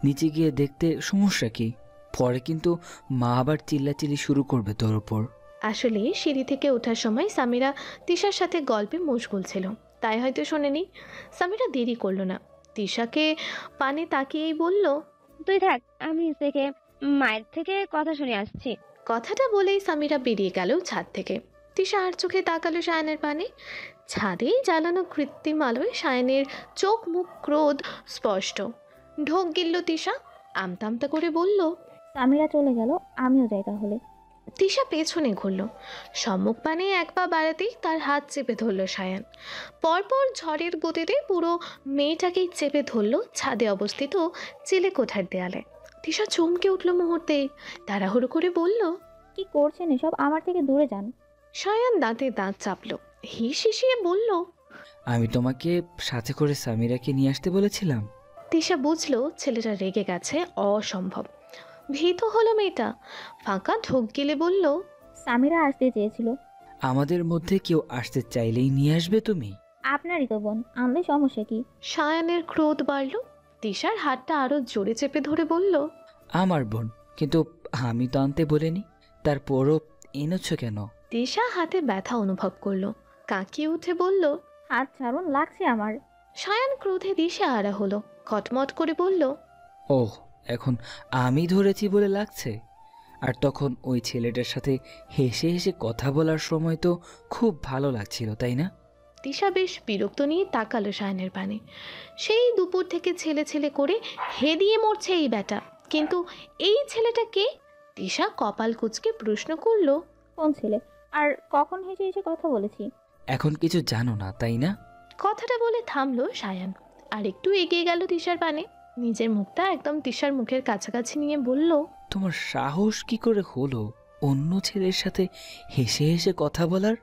নিচে গিয়ে দেখতে সমস্যা কি? পরে কিন্তু মা আবার চিল্লাচিল্লি শুরু করবে তোর ওপর। আসলে সিঁড়ি থেকে ওঠার সময় সামিরা তিশার সাথে গল্পে মশগুল ছিল, তাই হয়তো শোনেনি। সামিরা দেরি করলো না, তিশাকে পানে তাকিয়েই বলল, তুই থাক, আমি নিচ থেকে মায়ের থেকে কথা শুনে আসছি। কথাটা বলেই সামিরা বেরিয়ে গেল ছাদ থেকে। তিশা আর চোখে তাকালো সায়ানের পানে। ছাদেই জ্বালানো কৃত্রিম আলোয় সায়ানের চোখ মুখ ক্রোধ স্পষ্ট। ঢোক গিলল তিশা, আমতা আমতা করে বলল, সামিরা চলে গেল, আমিও যাই তাহলে। তিশা পেছনে ঘুরল, সম্মুখ পানে এক পা বাড়াতেই তার হাত চেপে ধরল সায়ান। পরপর ঝড়ের গতিতে পুরো মেয়েটাকেই চেপে ধরল ছাদে অবস্থিত চিলে কোঠার দেয়ালে। তিশা চমকে উঠল মুহূর্তেই, তাড়াহুড়ো করে বলল, কি করছেন এসব? আমার থেকে দূরে যান। সায়ান দাঁতে দাঁত চাপল, হিস হিসিয়ে বলল, আমি তোমাকে সাথে করে সামিরাকে নিয়ে আসতে বলেছিলাম। তিশা বুঝলো ছেলেটা রেগে গেছে অসম্ভব। ভীত হলো মেয়েটা, ফাঁকা ঢোক গিলে বলল, সামিরা আসতে চেয়েছিল। আমাদের মধ্যে কেউ আসতে চাইলেই নিয়ে আসবে তুমি? আপনারই তো বোন, আনলে সমস্যা কি? সায়ানের ক্রোধ বাড়ল। তিশার হাতটা আরো জোরে চেপে ধরে বলল, আমার বোন, কিন্তু আমি তো আনতে বলিনি। তারপরও এনেছ কেন? তিশা হাতে ব্যথা অনুভব করলো, কাঁকিয়ে উঠে বলল, হাত ছাড়ুন, লাগছে আমার। সায়ান ক্রোধে দিশে আড়া হলো, খটমট করে বলল, ওহ, এখন আমি ধরেছি বলে লাগছে? আর তখন ওই ছেলেটার সাথে হেসে হেসে কথা বলার সময় তো খুব ভালো লাগছিল, তাই না? তিশা বেশ বিরক্ত নিয়ে তাকালো সায়ানের পানে। সেই দুপুর থেকে ছেলে ছেলে করে হেদিয়ে মরছে এই ব্যাটা, কিন্তু এই ছেলেটা কে? তিশা কপাল কুঁচকে প্রশ্ন করলো, কোন ছেলে? আর কখন হেসে হেসে কথা বলেছি? এখন কিছু জানো না, তাই না? কথাটা বলে থামলো সায়ান, আর একটু এগিয়ে গেল তিশার পানে, নিজের মুখটা একদম তিশার মুখের কাছাকাছি নিয়ে বলল, তোমার সাহস কি করে হলো অন্য ছেলের সাথে হেসে হেসে কথা বলার?